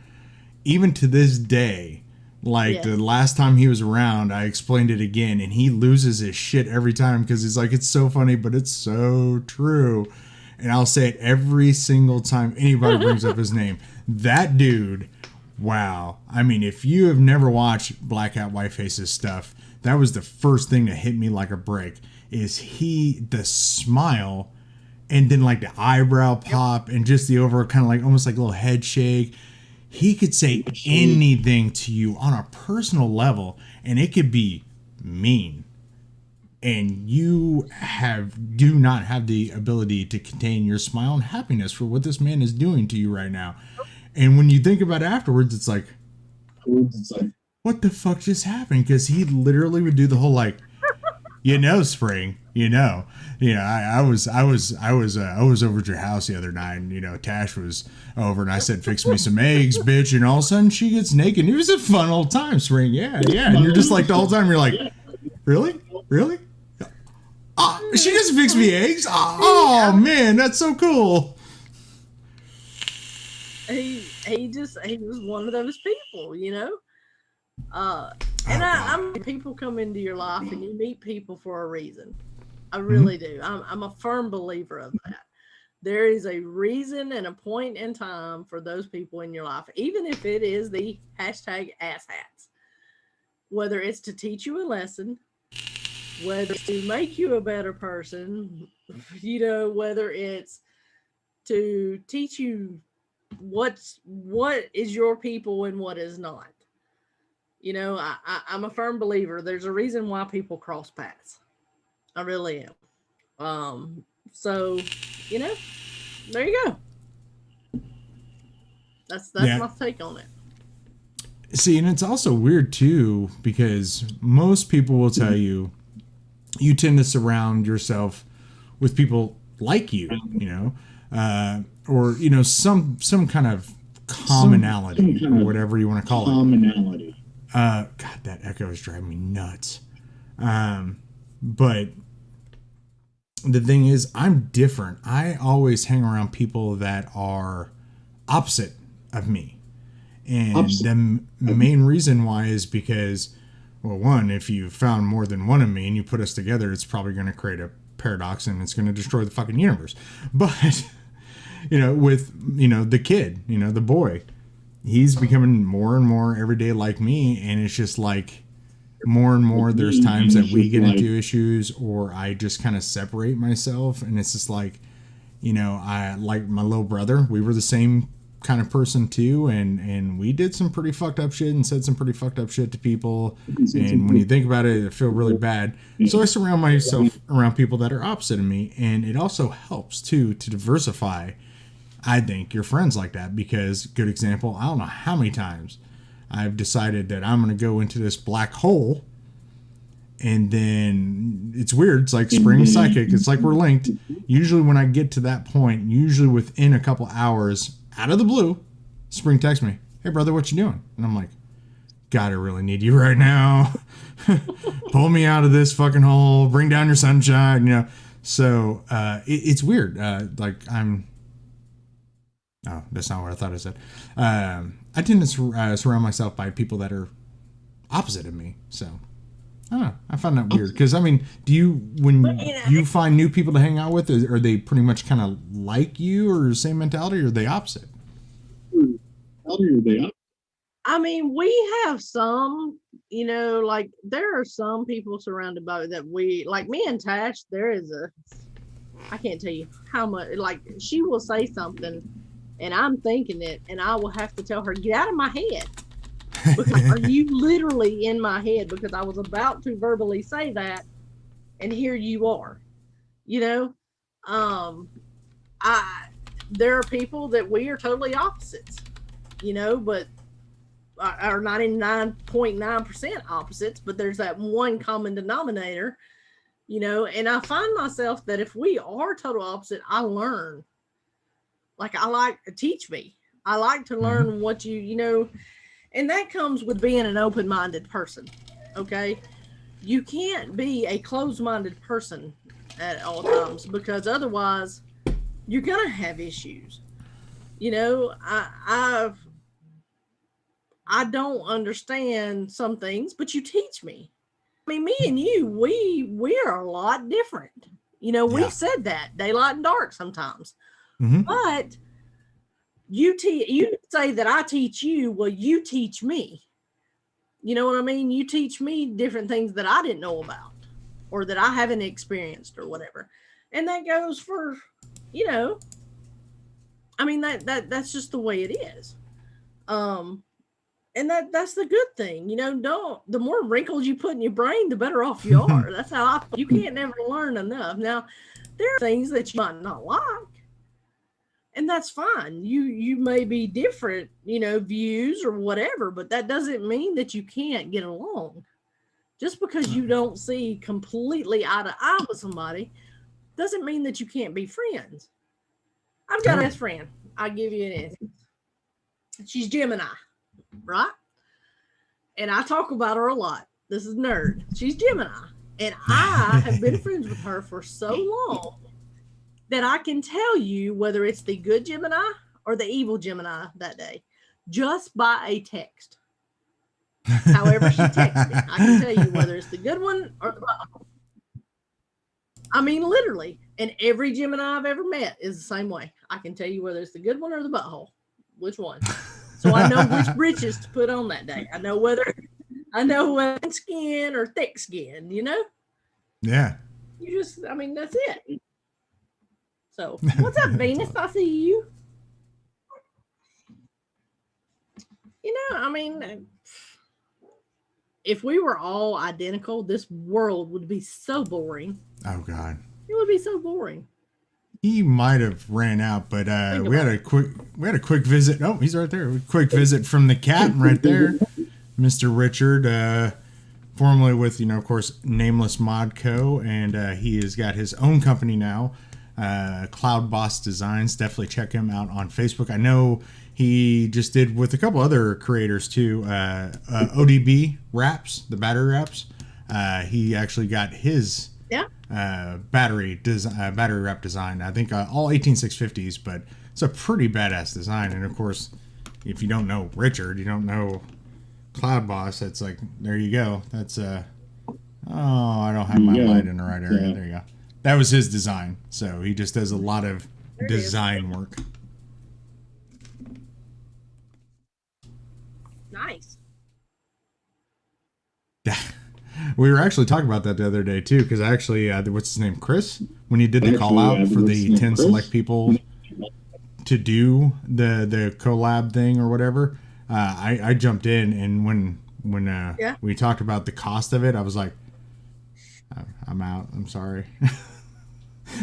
even to this day. Like the last time he was around, I explained it again, and he loses his shit every time because he's like, it's so funny, but it's so true. And I'll say it every single time anybody brings up his name. That dude, wow. I mean, if you have never watched Black Cat Whiteface's stuff, that was the first thing that hit me like a brick. Is the smile, and then like the eyebrow pop, and just the overall kind of like almost like a little head shake. He could say anything to you on a personal level, and it could be mean. And you do not have the ability to contain your smile and happiness for what this man is doing to you right now. And when you think about it afterwards, it's like, what the fuck just happened? Because he literally would do the whole like, Spring, I was over at your house the other night, and Tash was over, and I said, fix me some eggs, bitch, and all of a sudden she gets naked. It was a fun old time, Spring. Yeah. And you're just like the whole time you're like, really? She doesn't fix me eggs. Oh man, that's so cool. He was one of those people, I'm people come into your life and you meet people for a reason. I really do. I'm a firm believer of that. There is a reason and a point in time for those people in your life, even if it is the hashtag asshats. Whether it's to teach you a lesson, whether it's to make you a better person, whether it's to teach you what is your people and what is not. I'm a firm believer. There's a reason why people cross paths. I really am. So, there you go. That's my take on it. See, and it's also weird too, because most people will tell you tend to surround yourself with people like you, or some kind of commonality, or whatever you want to call it. God, that echo is driving me nuts. But the thing is, I'm different. I always hang around people that are opposite of me. And the main reason why is because, well, one, if you found more than one of me and you put us together, it's probably going to create a paradox and it's going to destroy the fucking universe. But, with, the kid, the boy, he's becoming more and more every day like me, and it's just like more and more there's times that we get into issues, or I just kind of separate myself, and it's just like, I like my little brother. We were the same kind of person too, and we did some pretty fucked up shit and said some pretty fucked up shit to people, and when you think about it, I feel really bad. So I surround myself around people that are opposite of me, and it also helps too to diversify, I think, your friends like that, because, good example, I don't know how many times I've decided that I'm going to go into this black hole. And then it's weird. It's like spring psychic. It's like we're linked. Usually when I get to that point, usually within a couple hours, out of the blue, Spring texts me, "Hey brother, what you doing?" And I'm like, "God, I really need you right now. Pull me out of this fucking hole. Bring down your sunshine." You know. So it's weird. Like I'm. Oh, that's not what I thought I said. I tend to surround myself by people that are opposite of me. So. I don't know. I find that weird because, I mean, do you, when you find new people to hang out with, are they pretty much kind of like you or same mentality, or are they opposite? I mean, we have some, you know, like there are some people surrounded by that we, like me and Tash, there is I can't tell you how much, like she will say something and I'm thinking it and I will have to tell her, get out of my head. Because are you literally in my head? Because I was about to verbally say that, and here you are. You know, there are people that we are totally opposites. You know, but are 99.9% opposites. But there's that one common denominator. You know, and I find myself that if we are total opposite, I learn. Like I like teach me. I like to learn what you know. And that comes with being an open-minded person, okay? You can't be a closed-minded person at all times because otherwise you're going to have issues. You know, I don't understand some things, but you teach me. I mean, me and you, we are a lot different. You know, we've said that, daylight and dark sometimes. But you say that I teach you, well, you teach me. You know what I mean? You teach me different things that I didn't know about or that I haven't experienced or whatever. And that goes for, you know, I mean, that's just the way it is. And that's the good thing, you know, the more wrinkles you put in your brain, the better off you are. That's how you can't never learn enough. Now, there are things that you might not like. And that's fine. You may be different, you know, views or whatever, but that doesn't mean that you can't get along. Just because you don't see completely eye to eye with somebody doesn't mean that you can't be friends. I've got a best friend. I'll give you an instance. She's Gemini, right? And I talk about her a lot. This is nerd. She's Gemini. And I have been friends with her for so long that I can tell you whether it's the good Gemini or the evil Gemini that day, just by a text. However she texts me, I can tell you whether it's the good one or the butthole. I mean, literally. And every Gemini I've ever met is the same way. I can tell you whether it's the good one or the butthole. Which one? So I know which britches to put on that day. I know whether skin or thick skin, you know? Yeah. I mean, that's it. So, what's up, Venus? I see you. You know, I mean, if we were all identical, this world would be so boring. Oh, God. It would be so boring. He might have ran out, but we had a quick visit. Oh, he's right there. Quick visit from the captain right there, Mr. Richard, formerly with, you know, of course, Nameless Mod Co. And he has got his own company now. Cloud Boss Designs. Definitely check him out on Facebook. I know he just did with a couple other creators too. ODB wraps, the battery wraps. He actually got his battery wrap design. I think all 18650s, but it's a pretty badass design. And of course, if you don't know Richard, you don't know Cloud Boss. It's like, there you go. That's I don't have my light in the right area. There you go. That was his design. So he just does a lot of design work. Nice. We were actually talking about that the other day too, because actually, what's his name, Chris, when he did the call out for the 10 select people to do the collab thing or whatever, I jumped in, and when we talked about the cost of it, I was like, I'm out. I'm sorry.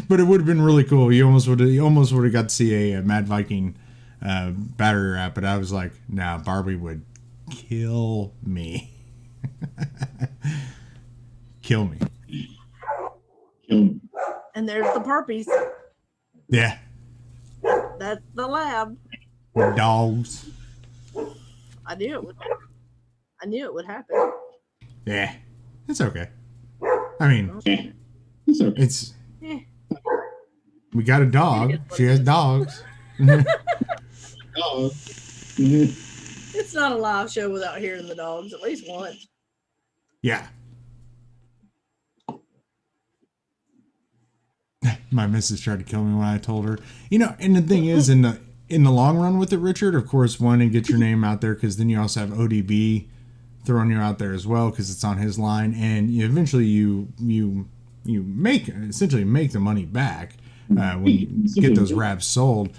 But it would have been really cool. You almost would have got to see a Mad Viking battery wrap, but I was like, nah, Barbie would kill me. Kill me. And there's the puppies. Yeah. That's the lab. Dogs. I knew it would happen. Yeah. It's okay. I mean, it's... Yeah. We got a dog. She has dogs. It's not a live show without hearing the dogs at least once. Yeah. My missus tried to kill me when I told her. You know, and the thing is, in the long run with it, Richard, of course, one, and get your name out there, because then you also have ODB throwing you out there as well, because it's on his line, and eventually you essentially make the money back when you get those wraps sold.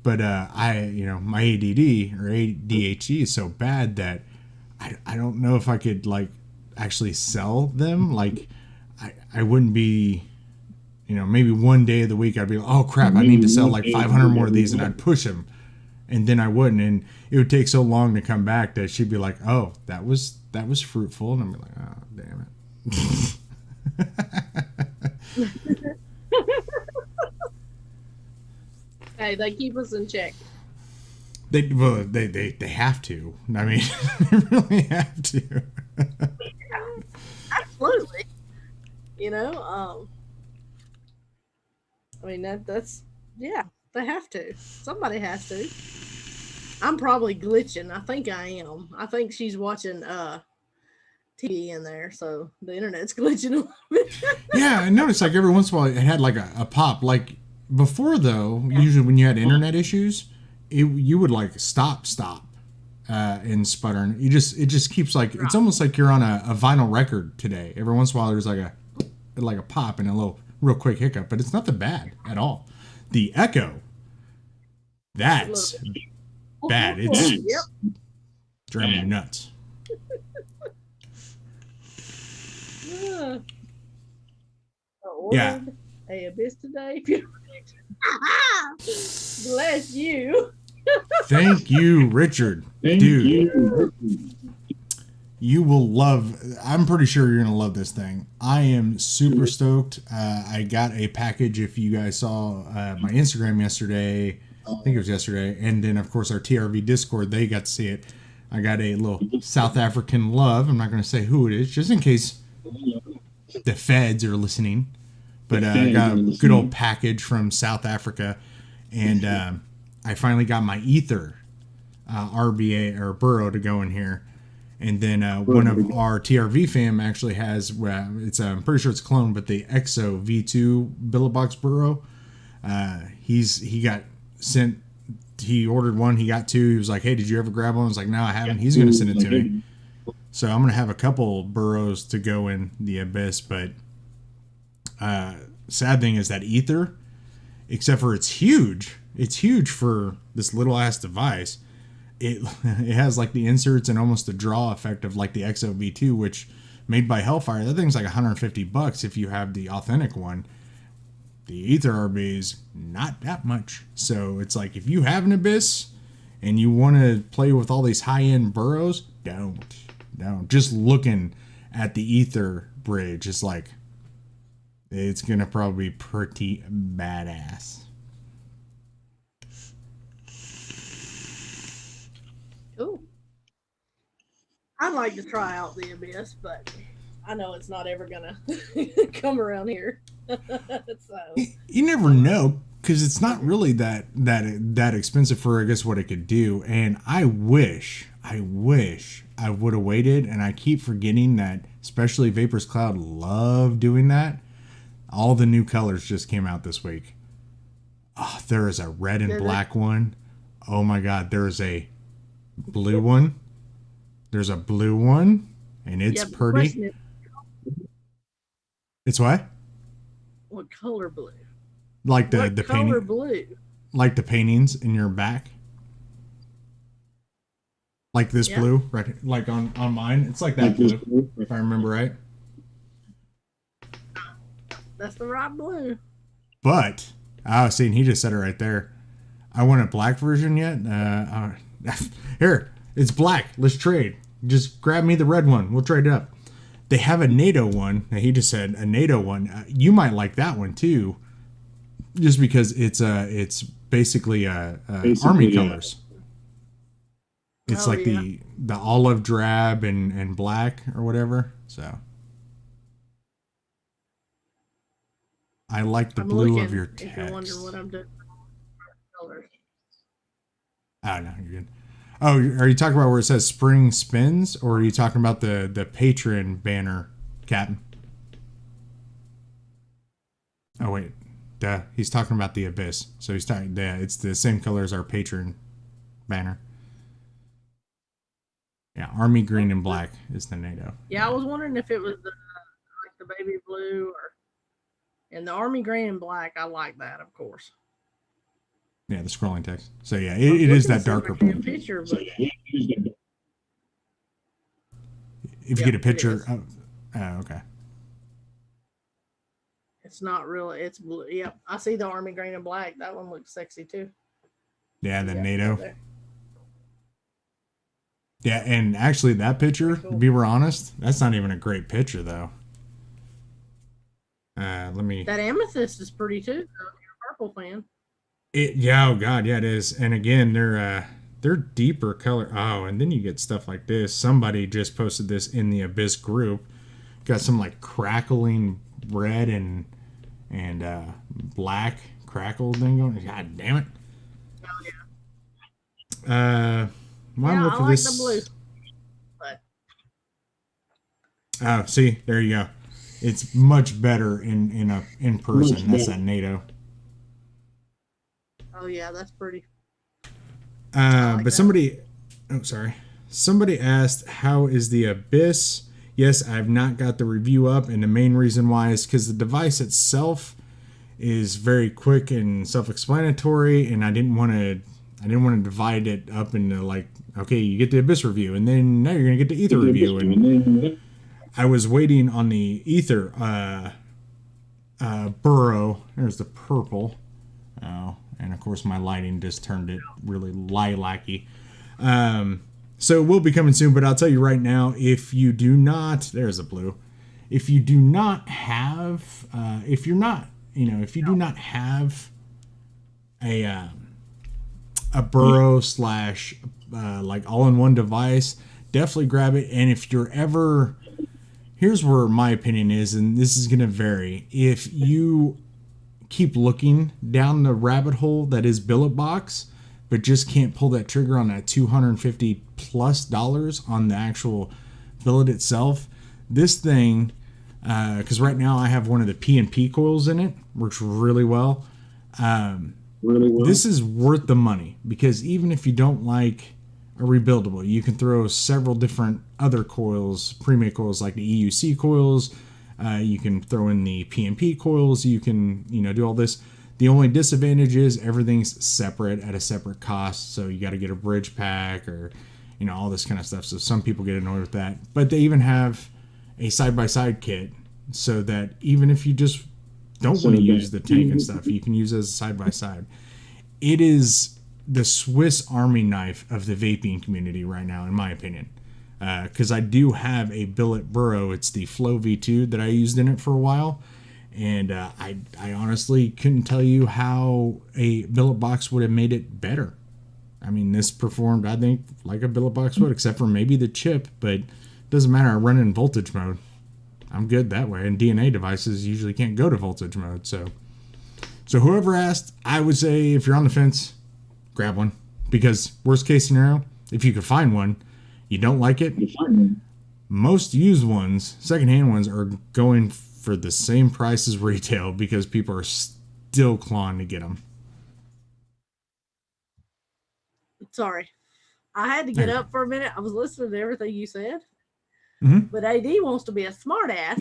But my ADD or ADHD is so bad that I don't know if I could like actually sell them. Like I wouldn't be, maybe one day of the week I'd be like, oh crap, I need to sell like 500 more of these, and I'd push them, and then I wouldn't, and it would take so long to come back that she'd be like, oh, that was fruitful, and I'd be like, oh damn it. Hey, they keep us in check. They have to. I mean, they really have to. Absolutely. I mean that's yeah, they have to. Somebody has to. I'm probably glitching. I think I am. I think she's watching TV in there, so the internet's glitching a little bit. Yeah, I noticed like every once in a while it had like a pop. Like before though, usually when you had internet issues, you would like stop and sputter, and it just keeps like, it's almost like you're on a vinyl record today. Every once in a while there's like a pop and a little real quick hiccup, but it's nothing bad at all. The echo, that's bad. It's driving me nuts. Yeah. A abyss today. Bless you. Thank you, Richard. Dude. You will love, I'm pretty sure you're going to love this thing. I am super stoked. I got a package, if you guys saw my Instagram yesterday. I think it was yesterday. And then, of course, our TRV Discord, they got to see it. I got a little South African love. I'm not going to say who it is, just in case the feds are listening. But I got a good old package from South Africa. And I finally got my Ether RBA or burrow to go in here. And then one of our TRV fam actually has, I'm pretty sure it's clone, but the EXO V2 Billabong burrow. He got sent, he ordered one, he got two. He was like, hey, did you ever grab one? I was like, no, I haven't. He's going to send it to me. So I'm going to have a couple burrows to go in the abyss. But sad thing is that Ether, except for it's huge for this little ass device. It has like the inserts and almost the draw effect of like the EXO V2, which made by Hellfire. That thing's like $150 if you have the authentic one. The Ether RB is not that much. So it's like, if you have an abyss and you want to play with all these high-end burrows, don't. Just looking at the Ether bridge is like, it's going to probably be pretty badass. Cool. I'd like to try out the abyss, but I know it's not ever gonna come around here. So you never know, because it's not really that expensive for, I guess, what it could do. And I wish I would have waited. And I keep forgetting that, especially Vapers Cloud love doing that. All the new colors just came out this week. Oh, there is a red and black one. Oh my God, there is a blue one. There's a blue one, and it's pretty. It's what? What color blue? Like the color painting, blue? Like the paintings in your back. Like this blue, right? Like on mine, it's like that blue, if I remember right. That's the right blue. But see, and he just said it right there. I want a black version yet. Here, It's black. Let's trade. Just grab me the red one. We'll trade it up. They have a NATO one. He just said a NATO one. You might like that one too, just because it's basically army colors. It's the olive drab and black or whatever. So I like the blue of your text. If you're wondering what I'm doing. Oh no, you're good. Oh, are you talking about where it says Spring Spins, or are you talking about the patron banner, Captain? Oh wait, duh. He's talking about the Abyss. So he's talking. Yeah, it's the same color as our patron banner. Yeah, army green and black is the NATO. Yeah, I was wondering if it was the baby blue and the army green and black. I like that, of course. Yeah, the scrolling text. So yeah, it is that darker blue. Picture, but... If you get a picture, okay. It's not really. It's blue. Yep, I see the army green and black. That one looks sexy too. Yeah, the NATO. Right, yeah, and actually, that picture, cool. To be honest, that's not even a great picture though. Let me. That amethyst is pretty too. Though, if you're a purple fan. Yeah, oh god, yeah, it is. And again, they're deeper color. Oh, and then you get stuff like this. Somebody just posted this in the Abyss group. Got some like crackling red and black crackle thing going. God damn it. Oh yeah. I like the blue. But... Oh, see, there you go. It's much better in person. That's that NATO. Oh yeah, that's pretty. But somebody asked, how is the Abyss? Yes, I've not got the review up, and the main reason why is because the device itself is very quick and self-explanatory, and I didn't want to divide it up into like, okay, you get the Abyss review, and then now you're gonna get the Ether review, and I was waiting on the Ether burrow. There's the purple. Oh. And of course, my lighting just turned it really lilac-y. So it will be coming soon, but I'll tell you right now, if you do not, there's a blue. If you do not have, if you do not have a burrow / like all-in-one device, definitely grab it. And if you're ever, here's where my opinion is, and this is going to vary. If you keep looking down the rabbit hole that is billet box, but just can't pull that trigger on that $250+ on the actual billet itself, this thing, because right now I have one of the P&P coils in it, works really well. This is worth the money, because even if you don't like a rebuildable, you can throw several different other coils, pre-made coils like the EUC coils. You can throw in the P&P coils. You can, do all this. The only disadvantage is everything's separate at a separate cost. So you got to get a bridge pack or, all this kind of stuff. So some people get annoyed with that. But they even have a side-by-side kit so that even if you just don't want to use the tank and stuff, you can use it as a side-by-side. It is the Swiss Army knife of the vaping community right now, in my opinion. Because I do have a billet burrow. It's the Flow V2 that I used in it for a while. And I honestly couldn't tell you how a billet box would have made it better. I mean, this performed, I think, like a billet box would, except for maybe the chip. But it doesn't matter. I run in voltage mode. I'm good that way. And DNA devices usually can't go to voltage mode. So whoever asked, I would say if you're on the fence, grab one. Because worst case scenario, if you could find one, you don't like it, most used ones, secondhand ones, are going for the same price as retail because people are still clawing to get them. Sorry. I had to get up for a minute. I was listening to everything you said. Mm-hmm. But AD wants to be a smartass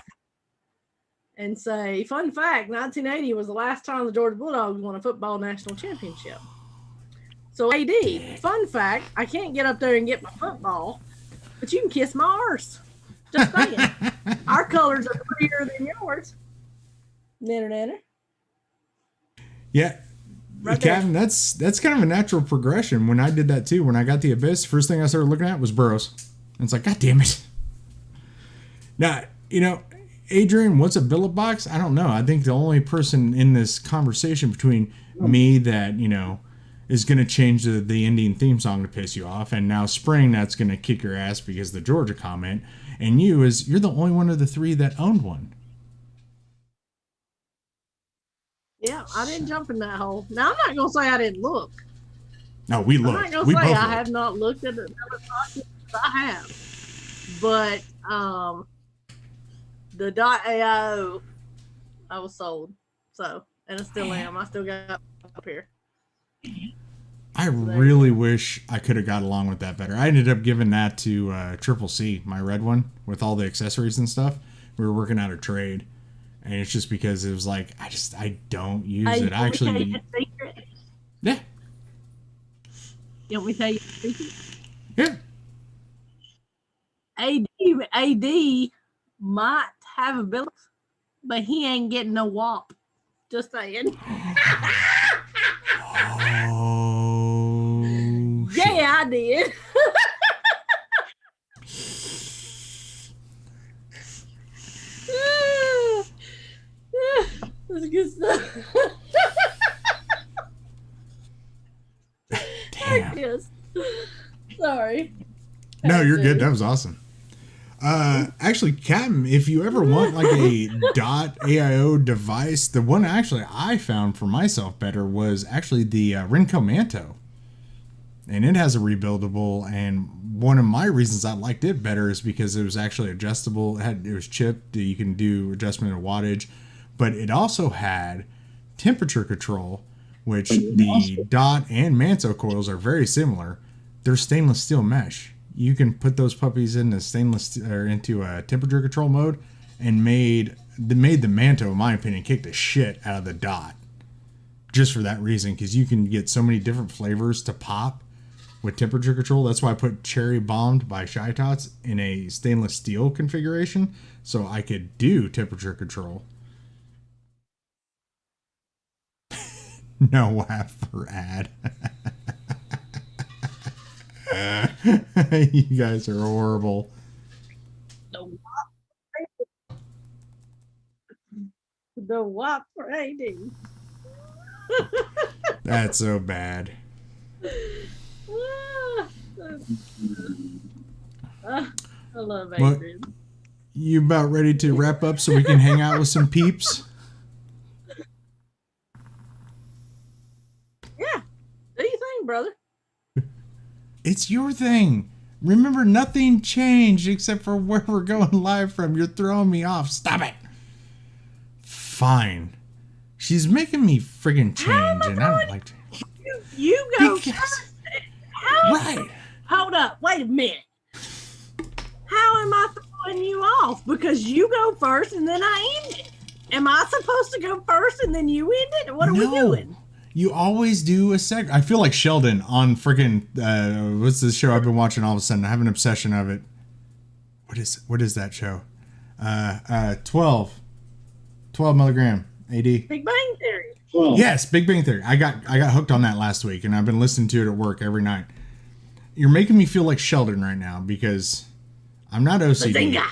and say, fun fact, 1980 was the last time the Georgia Bulldogs won a football national championship. So AD, fun fact, I can't get up there and get my football, but you can kiss my arse. Just saying. Our colors are prettier than yours. Nanner. Yeah. Right there. Captain, that's kind of a natural progression. When I did that too, when I got the Abyss, first thing I started looking at was burrows. And it's like, God damn it. Now, Adrian, what's a billet box? I don't know. I think the only person in this conversation between me that, is going to change the ending theme song to piss you off, and now Spring that's going to kick your ass because of the Georgia comment, and you're the only one of the three that owned one. Yeah, I didn't jump in that hole. Now, I'm not going to say I didn't look. No, we I'm looked. not going We to both say I looked. have not looked at it. I have. But the .ao, I was sold. So, and I still am. I still got up here. I really wish I could have got along with that better. I ended up giving that to Triple C, my red one, with all the accessories and stuff. We were working out a trade. And it's just because it was like, I don't use it. I actually... Yeah. You want me to tell you a secret? Yeah. AD might have a bill, but he ain't getting no WAP. Just saying. Oh. Yeah, I did. That's good stuff. Damn. Yes. Sorry. No, you're good. That was awesome. Actually, Captain, if you ever want like a .aio device, the one actually I found for myself better was actually the Renko Manto. And it has a rebuildable, and one of my reasons I liked it better is because it was actually adjustable. It was chipped. You can do adjustment of wattage, but it also had temperature control, which the Dot and Manto coils are very similar. They're stainless steel mesh. You can put those puppies into into a temperature control mode, and made the Manto, in my opinion, kick the shit out of the Dot. Just for that reason, because you can get so many different flavors to pop with temperature control. That's why I put Cherry Bombed by Shy Tots in a stainless steel configuration, so I could do temperature control. No laugh for ad. You guys are horrible. The WAP for AD. That's so bad. I love Well, Adrian. you about ready to wrap up so we can hang out with some peeps? Yeah. Do you think, brother? It's your thing. Remember, nothing changed except for where we're going live from. You're throwing me off. Stop it. Fine. She's making me friggin' change, and I don't like to. You go Because- first. How? Right. Hold up. Wait a minute. How am I throwing you off? Because you go first and then I end it. Am I supposed to go first and then you end it? What are we doing? You always do a seg. I feel like Sheldon on friggin' what's this show I've been watching all of a sudden? I have an obsession of it. What is that show? 12 milligram AD. Big Bang Theory. Well, Yes, Big Bang Theory. I got hooked on that last week, and I've been listening to it at work every night. You're making me feel like Sheldon right now because I'm not OCD, Bazinga.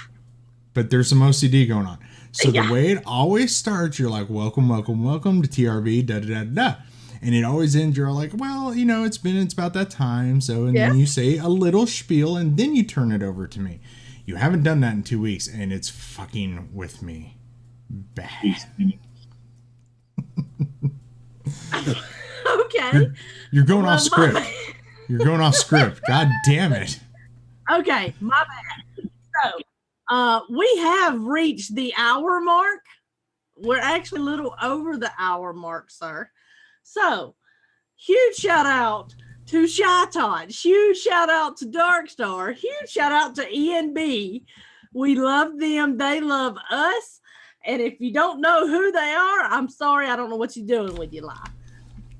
but there's some OCD going on. So the way it always starts, you're like, welcome to TRV, da da da da. And it always ends, you're like, well, it's about that time. So, and then you say a little spiel, and then you turn it over to me. You haven't done that in 2 weeks, and it's fucking with me bad. Okay. You're going off script. You're going off script. God damn it. Okay, my bad. So, we have reached the hour mark. We're actually a little over the hour mark, sir. So, huge shout out to Shy Tot. Huge shout out to Darkstar. Huge shout out to ENB. We love them. They love us. And if you don't know who they are, I'm sorry. I don't know what you're doing with your life.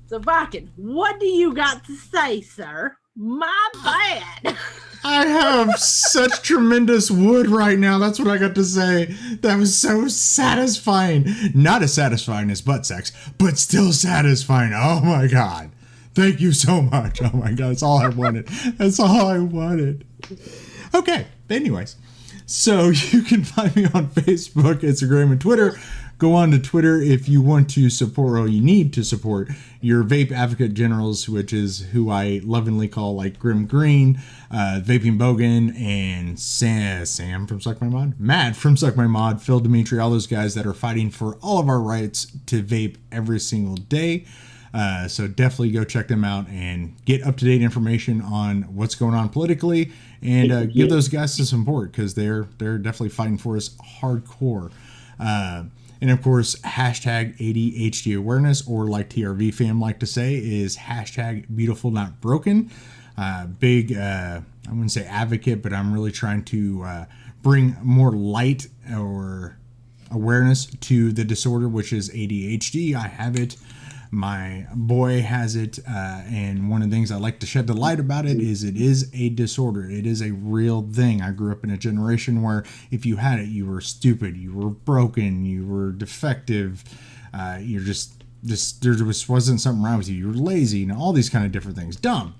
So, Viking, what do you got to say, sir? My bad. I have such tremendous wood right now. That's what I got to say. That was so satisfying. Not as satisfying as butt sex, but still satisfying. Oh my God. Thank you so much. Oh my God. That's all I wanted. That's all I wanted. Okay. Anyways, so you can find me on Facebook, Instagram, and Twitter. Go on to Twitter if you want to support, or you need to support your vape advocate generals, which is who I lovingly call like Grim Green, Vaping Bogan, and Sam from Suck My Mod, Matt from Suck My Mod, Phil Dimitri, all those guys that are fighting for all of our rights to vape every single day. So definitely go check them out and get up-to-date information on what's going on politically, and give those guys some support, because they're definitely fighting for us hardcore. And of course, hashtag ADHD awareness, or like TRV fam like to say, is hashtag beautiful not broken. Big, I wouldn't say advocate, but I'm really trying to bring more light or awareness to the disorder, which is ADHD. I have it. My boy has it, and one of the things I like to shed the light about it is a disorder. It is a real thing. I grew up in a generation where if you had it, you were stupid, you were broken, you were defective, you're just there just wasn't something wrong with you. You were lazy, and all these kind of different things. Dumb.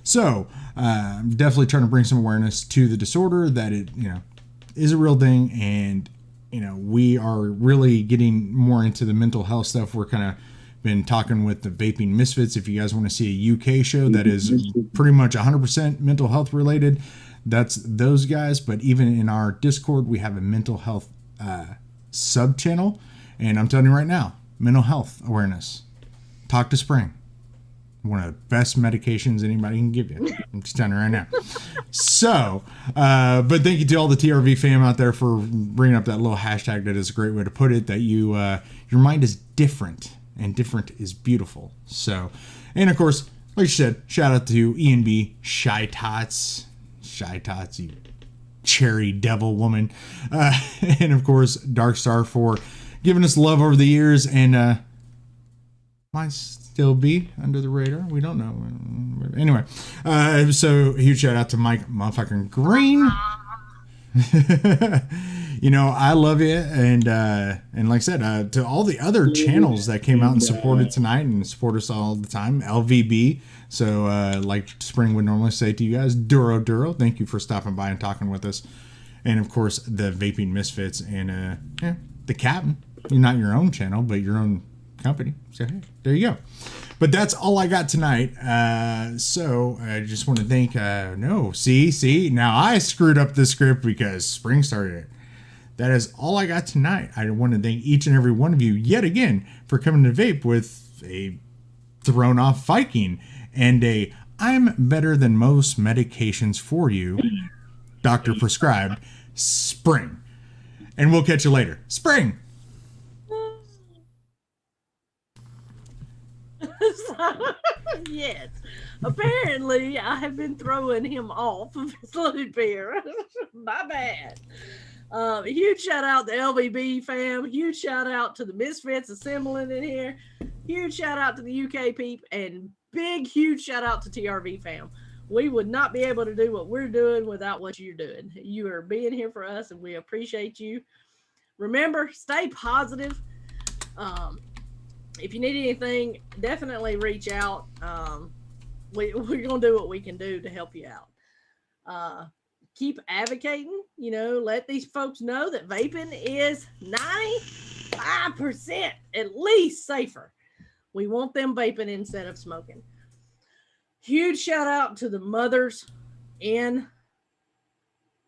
So I'm definitely trying to bring some awareness to the disorder, that it is a real thing, and we are really getting more into the mental health stuff. We're kind of been talking with the Vaping Misfits. If you guys want to see a UK show that is pretty much 100% mental health related, that's those guys. But even in our Discord, we have a mental health sub channel, and I'm telling you right now, mental health awareness. Talk to Spring. One of the best medications anybody can give you. I'm just telling you right now. So, but thank you to all the TRV fam out there for bringing up that little hashtag. That is a great way to put it, that you your mind is different. And different is beautiful. So, and of course, like you said, shout out to ENB, Shy Tots, you cherry devil woman. And of course, Darkstar for giving us love over the years, and might still be under the radar. We don't know. Anyway, so huge shout out to Mike motherfucking Green. I love you, and like I said, to all the other channels that came out and supported tonight and support us all the time. LVB, so like Spring would normally say to you guys, Duro, thank you for stopping by and talking with us. And of course, the Vaping Misfits, and the Captain. You're not your own channel, but your own company. So hey, there you go. But that's all I got tonight. So I just want to thank. See, now I screwed up the script because Spring started it. That is all I got tonight. I want to thank each and every one of you yet again for coming to Vape with a thrown off Viking and a I'm better than most medications for you, doctor prescribed, Spring. And we'll catch you later. Spring. Yes. Apparently, I have been throwing him off of his load beer. My bad. Huge shout out to LVB fam. Huge shout out to the Misfits assembling in here. Huge shout out to the UK peep, and huge shout out to TRV fam. We would not be able to do what we're doing without what you're doing. You are being here for us, and we appreciate you. Remember, stay positive. If you need anything, definitely reach out. We're going to do what we can do to help you out. Keep advocating, let these folks know that vaping is 95% at least safer. We want them vaping instead of smoking. Huge shout out to the mothers in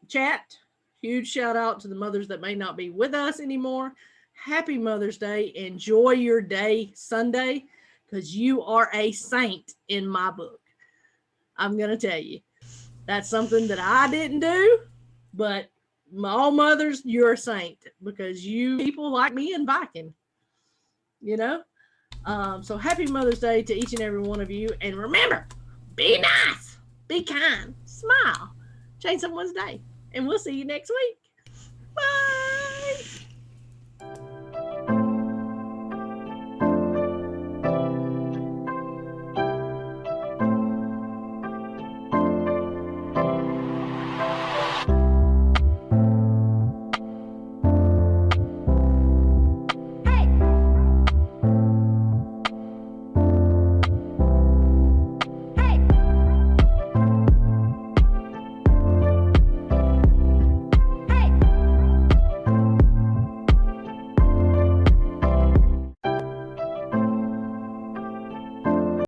chat. Huge shout out to the mothers that may not be with us anymore. Happy Mother's Day. Enjoy your day Sunday, because you are a saint in my book. I'm going to tell you. That's something that I didn't do, but all mothers, you're a saint, because you people like me and Viking, So happy Mother's Day to each and every one of you. And remember, be nice, be kind, smile, change someone's day. And we'll see you next week. Bye.